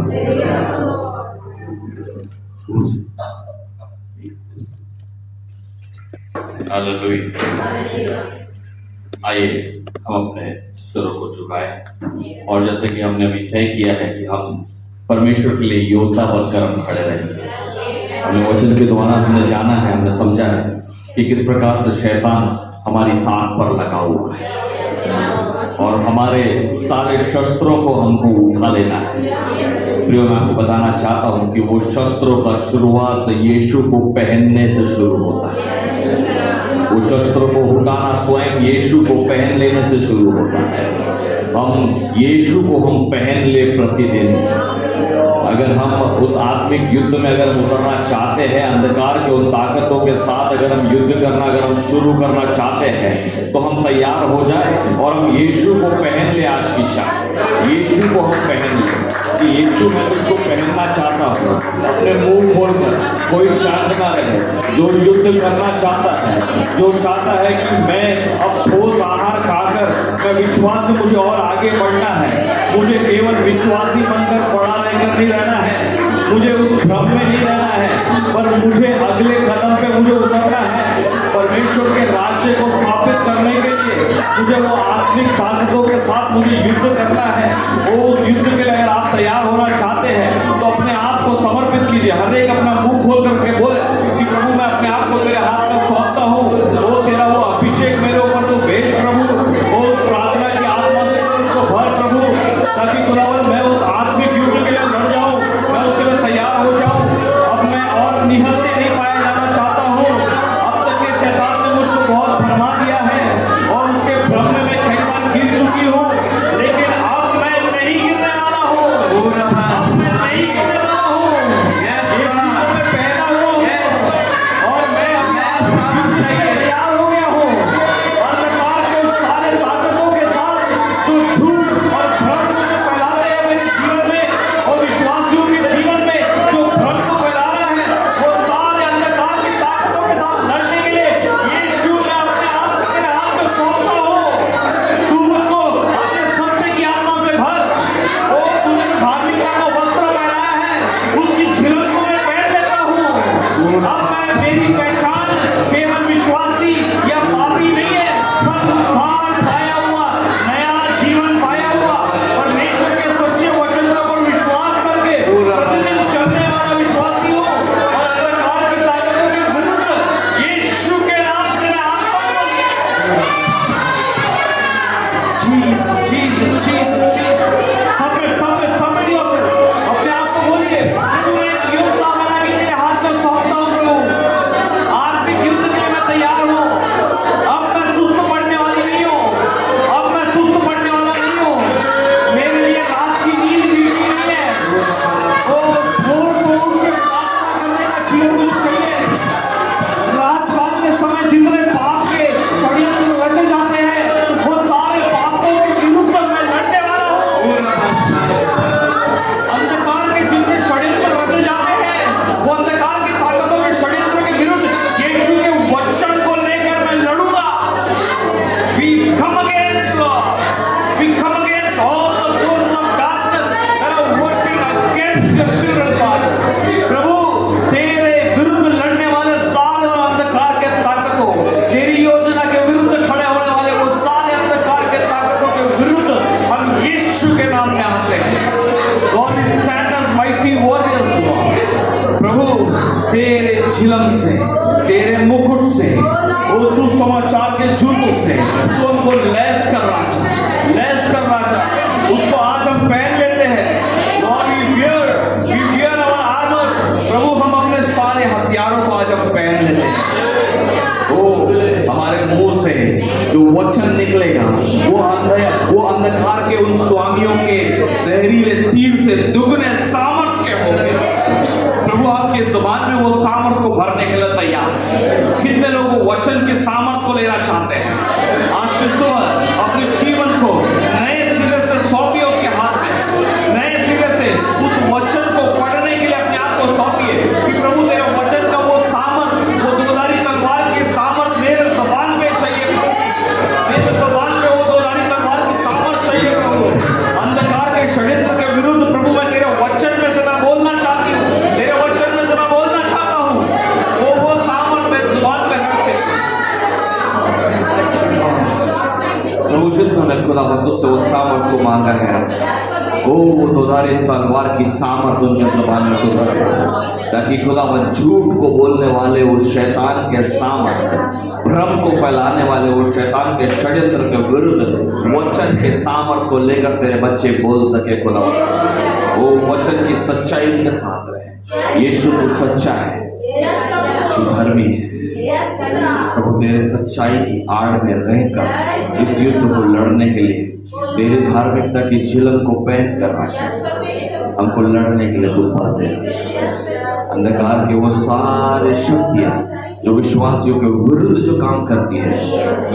[SPEAKER 1] Hallelujah. आइए हम अपने सिरों को झुकाएं और जैसे कि हमने अभी तय किया है कि हम परमेश्वर के लिए योद्धा बनकर हम खड़े रहेंगे। हमने वचन के द्वारा हमने जाना है, हमने समझा है कि किस प्रकार से शैतान हमारी ताक पर लगा हुआ है और हमारे सारे शस्त्रों को हमको उठा लेना है। प्रियो, मैं आपको बताना चाहता हूं कि वो शस्त्रों का शुरुआत यीशु को पहनने से शुरू होता है। वो शस्त्रों को उठाना स्वयं यीशु को पहन लेने से शुरू होता है। हम यीशु को हम पहन ले प्रतिदिन। अगर हम उस आत्मिक युद्ध में अगर हम उतरना चाहते हैं, अंधकार के उन ताकतों के साथ अगर हम युद्ध करना अगर हम शुरू करना चाहते हैं, तो हम तैयार हो जाए और हम यीशु को पहन ले। आज की शाम यीशु को हम पहन ले कि यीशु मैं तुझको पहनना चाहता हूँ। अपने मुंह खोलकर कोई शांत ना रहे। जो युद्ध करना चाहता है, जो चाहता है कि मैं अब ठोस आहार खाकर मैं विश्वास में मुझे और आगे बढ़ना है, मुझे केवल विश्वासी बनकर पड़ा रहकर नहीं रहना है, मुझे उस भ्रम में नहीं रहना है, पर मुझे अगले कदम पे मुझे उतरना है। परमेश्वर के राज्य को स्थापित करने के लिए मुझे वो आत्मिक ताकतों के साथ मुझे युद्ध करना है। वो उस युद्ध के लिए अगर आप तैयार होना चाहते हैं तो अपने आप को समर्पित कीजिए। हर एक अपना मुंह खोल करके बोले कि प्रभु मैं अपने आप को तेरे हाथ में सौंपता हूँ। वो तेरा वो अभिषेक मेरे ऊपर तो भेज प्रभु। वो उस प्रार्थना की आत्मा से उसको भर प्रभु, ताकि खुदावंद मैं उस आत्मिक युद्ध के लिए लड़ जाऊं, मैं उसके लिए तैयार हो जाऊं। अब मैं और निहलते नहीं पाया जाना चाहता हूँ। अब तक के शैतान ने मुझको बहुत भरमा दिया है और उसके भ्रम में मैं कई बार गिर चुकी हूँ, लेकिन अब मैं नहीं गिरने वाला हूँ। अब मैं नहीं गिरने वाला हूँ। यीशु को मैं पहना हुआ हूँ और मैं अपने आप से तैयार हो गया हूँ। अंधकार के उस सारे ताकतों के साथ जो झूठ और भ्रम मुझे फैलाते हैं मेरे जीवन में और विश्वासियों के जीवन में जो भ्रम को फैला रहा है, वो सारे अंधकार की ताकतों के साथ लड़ने के लिए यीशु मैं अपने आप को तेरे हाथ में सौंपता हूँ। तू मुझको अपने सत्य की आत्मा से भर। ओ तूने धार्मिकता का वस्त्र पहनाया है, उसकी झिलक को मैं पहन लेता हूँ। अब मैं मेरी पहचान केवल विश्वासी या पापी नहीं है, पर उत्थान पाया हुआ, नया जीवन पाया हुआ, परमेश्वर के सच्चे वचन पर विश्वास करके प्रतिदिन चलने वाला विश्वासी हूँ। और अंधकार की ताकतों के विरुद्ध यीशु के नाम से मैं आत्मा जीसस जीसस जीसस जीसस समझ अपने आप को बोलिए, मैं एक योद्धा बना के तेरे हाथ में सौंपता हूँ प्रभु। आत्मिक युद्ध के लिए मैं तैयार हूँ। अब मैं सुस्त पड़ने वाली नहीं हूँ। अब मैं सुस्त पड़ने वाला नहीं हूँ। मेरे लिए रात की नींद भी नहीं है। ओ भोर को उठ के प्रार्थना करने का जीवन मुझे चाहिए। रात काल के समय जितने पाप के षड्यंत्र रचे जाते हैं, वो सारे पापों के विरुद्ध मैं लड़ने वाला हूँ। अंधकार के जितने षड्यंत्र रचे जाते हैं, वो अंधकार की ताकतों के षड्यंत्र के विरुद्ध यीशु के वचन को लेकर मैं लड़ूंगा। We come against Lord. We come against all the forces of darkness that are working against your children, Father. प्रभु तेरे विरुद्ध लड़ने वाले सारे अंधकार के ताकतों, तेरी योजना के विरुद्ध खड़े होने वाले वो सारे अंधकार के ताकतों के विरुद्ध हम यीशु के नाम में आते हैं। God is stand as mighty warriors, Lord. प्रभु तेरे झिलम से, तेरे मुकुट से, वो सुसमाचार के जुर्म से तो हमको लैस कर राजा उसको आज हम पहन लेते हैं। Lord, we wear our armor. प्रभु हम अपने सारे हथियारों को आज हम पहन लेते हैं। ओ हमारे मुंह से जो वचन निकलेगा वो अंधकार के उन स्वामियों के जहरीले तीर से दुगने सामर्थ के होंगे। प्रभु आपके जुबान में वो सामर्थ को भरने के लिए तैयार है। कितने लोग वो वचन के सामर्थ को लेना चाहते हैं? आज के सुबह अपने जीवन को नए सिरे से सौंपिए उसके हाथ में। नए सिरे से उस वचन को पढ़ने के लिए अपने आप को सौंपिए कि प्रभु तेरे वचन का वो सामर्थ, वो दुधारी तलवार की सामर्थ मेरे जुबान पे चाहिए प्रभु। मेरे जुबान पे वो दुधारी तलवार की सामर्थ चाहिए प्रभु। अंधकार के षड्यंत्र के विरुद्ध प्रभु मैं तेरे वचन में से मैं बोलना चाहती हूँ, तेरे वचन में से मैं बोलना चाहता हूँ। वो सामर्थ मेरे जुबान पे रख दे। खुदावन तुझसे वो सामर्थ को मांगा है। ओ दोधारी तलवार की सामर्थ उनके ज़बान में सुधर, ताकि खुदावन झूठ को बोलने वाले वो शैतान के सामर्थ, भ्रम को फैलाने वाले वो शैतान के षड्यंत्र के विरुद्ध वचन के सामर्थ को लेकर तेरे बच्चे बोल सके। खुदावन वो वचन की सच्चाई उनके साथ रहे। यीशु तू सच्चा है, तू धर्मी है। प्रभु तेरे सच्चाई की आड़ में रहकर इस युद्ध को लड़ने के लिए तेरी धार्मिकता की झिलम को पहन करना चाहिए। हमको लड़ने के लिए तू बल देना चाहिए। अंधकार की वो सारे शक्तियां जो विश्वासियों के विरुद्ध जो काम करती है,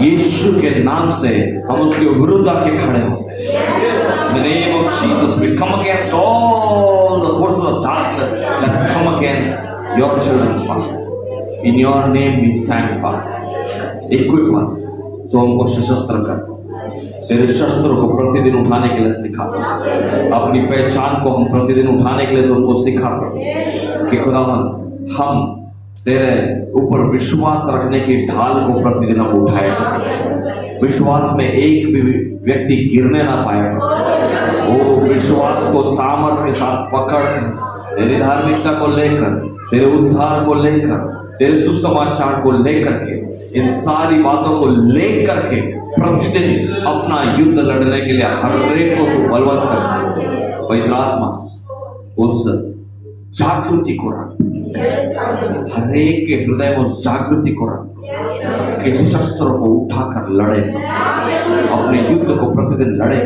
[SPEAKER 1] यीशु के नाम से हम उसके विरुद्ध आके खड़े होते हैं। In the name of Jesus, we come against all the forces of darkness that come against your children, Father. In your name we stand, Father. Equip us, तो हमको सशस्त्र कर, तेरे शस्त्रों को प्रतिदिन उठाने के लिए सिखा, अपनी पहचान को हम प्रतिदिन उठाने के लिए तुमको सिखा कि खुदावन हम तेरे ऊपर विश्वास रखने की ढाल को प्रतिदिन हम उठाए, विश्वास में एक भी व्यक्ति गिरने ना पाए। वो विश्वास को सामर्थ्य के साथ पकड़ तेरी धार्मिकता को लेकर, तेरे उद्धार को लेकर, तेरे सुसमाचार को लेकर के, इन सारी बातों को लेकर के प्रतिदिन अपना युद्ध लड़ने के लिए हर एक को तू बलवंत कर। पवित्र आत्मा उस जागृति को रख, हर एक के हृदय में उस जागृति को रख कि शस्त्रों को उठाकर लड़े, अपने युद्ध को प्रतिदिन लड़े,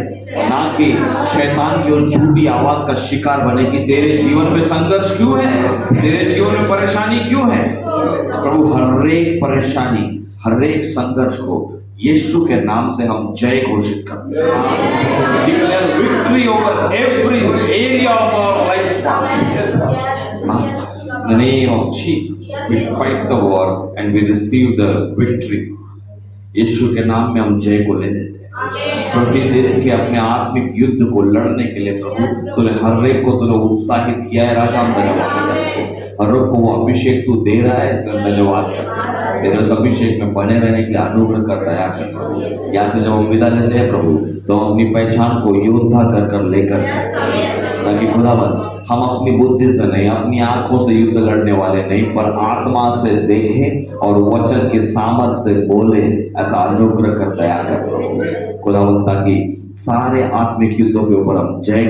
[SPEAKER 1] ना कि शैतान की उन झूठी आवाज का शिकार बने कि तेरे जीवन में संघर्ष क्यों है, तेरे जीवन में परेशानी क्यों है। प्रभु हर एक परेशानी, हर एक संघर्ष को यीशु के नाम से हम जय घोषित करते हैं। Declare victory over every area of our life. In the name of Jesus, we fight the war and we receive the victory. यीशु के नाम में हम जय को ले लेते हैं। प्रतिदिन के अपने आत्मिक युद्ध को लड़ने के लिए प्रभु तूने हर एक को तूने उत्साहित किया है। राजा हम धन्यवाद, हर एक को वो अभिषेक तू दे रहा है, इसलिए धन्यवाद। तेरे उस अभिषेक में बने रहने के लिए अनुग्रह कर दया कर प्रभु। यहाँ से जब हम विदा लेते हैं प्रभु, तो अपनी पहचान को योद्धा कर कर लेकर, ताकि खुदावन हम अपनी बुद्धि से नहीं, अपनी आंखों से युद्ध लड़ने वाले नहीं, पर आत्मा से देखें और वचन के सामर्थ से बोले। ऐसा अनुग्रह कर दया कर प्रभु खुदावन, ताकि सारे आत्मिक युद्धों के ऊपर हम जय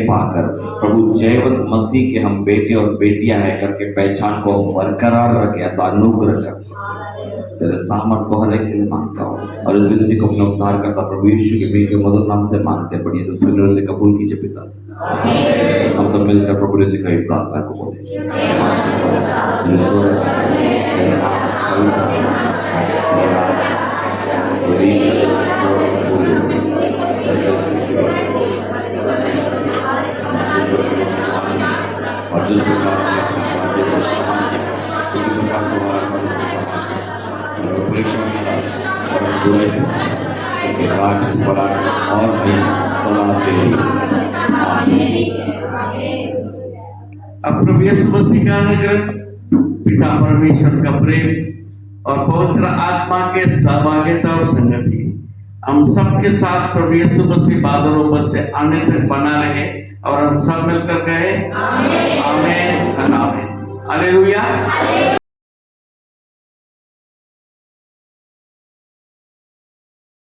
[SPEAKER 1] पाकर प्रभु जयवंत मसीह के हम बेटे और बेटियां हैं करके पहचान को हम बरकरार रखें। ऐसा अनुग्रह कर तेरे सामर्थ को हर एक के लिए मांगता हूँ और इस विनती को अपने उद्धार करता प्रभु यीशु के बीच मधुर नाम से मांगते बड़ी सुंदर से कबूल कीजिए पिता। हम सब मिलकर प्रभु से कई प्रार्थना को बोले। और जिस प्रकार और भी सलाह
[SPEAKER 2] अब प्रभु यीशु मसीह का अनुग्रह, पिता परमेश्वर का प्रेम और पवित्र आत्मा के सहभागिता और संगति हम सबके साथ प्रभु यीशु मसीह बादलों पर से आने तक बना रहे और हम सब मिलकर कहे आमीन। आमीन। हालेलुया।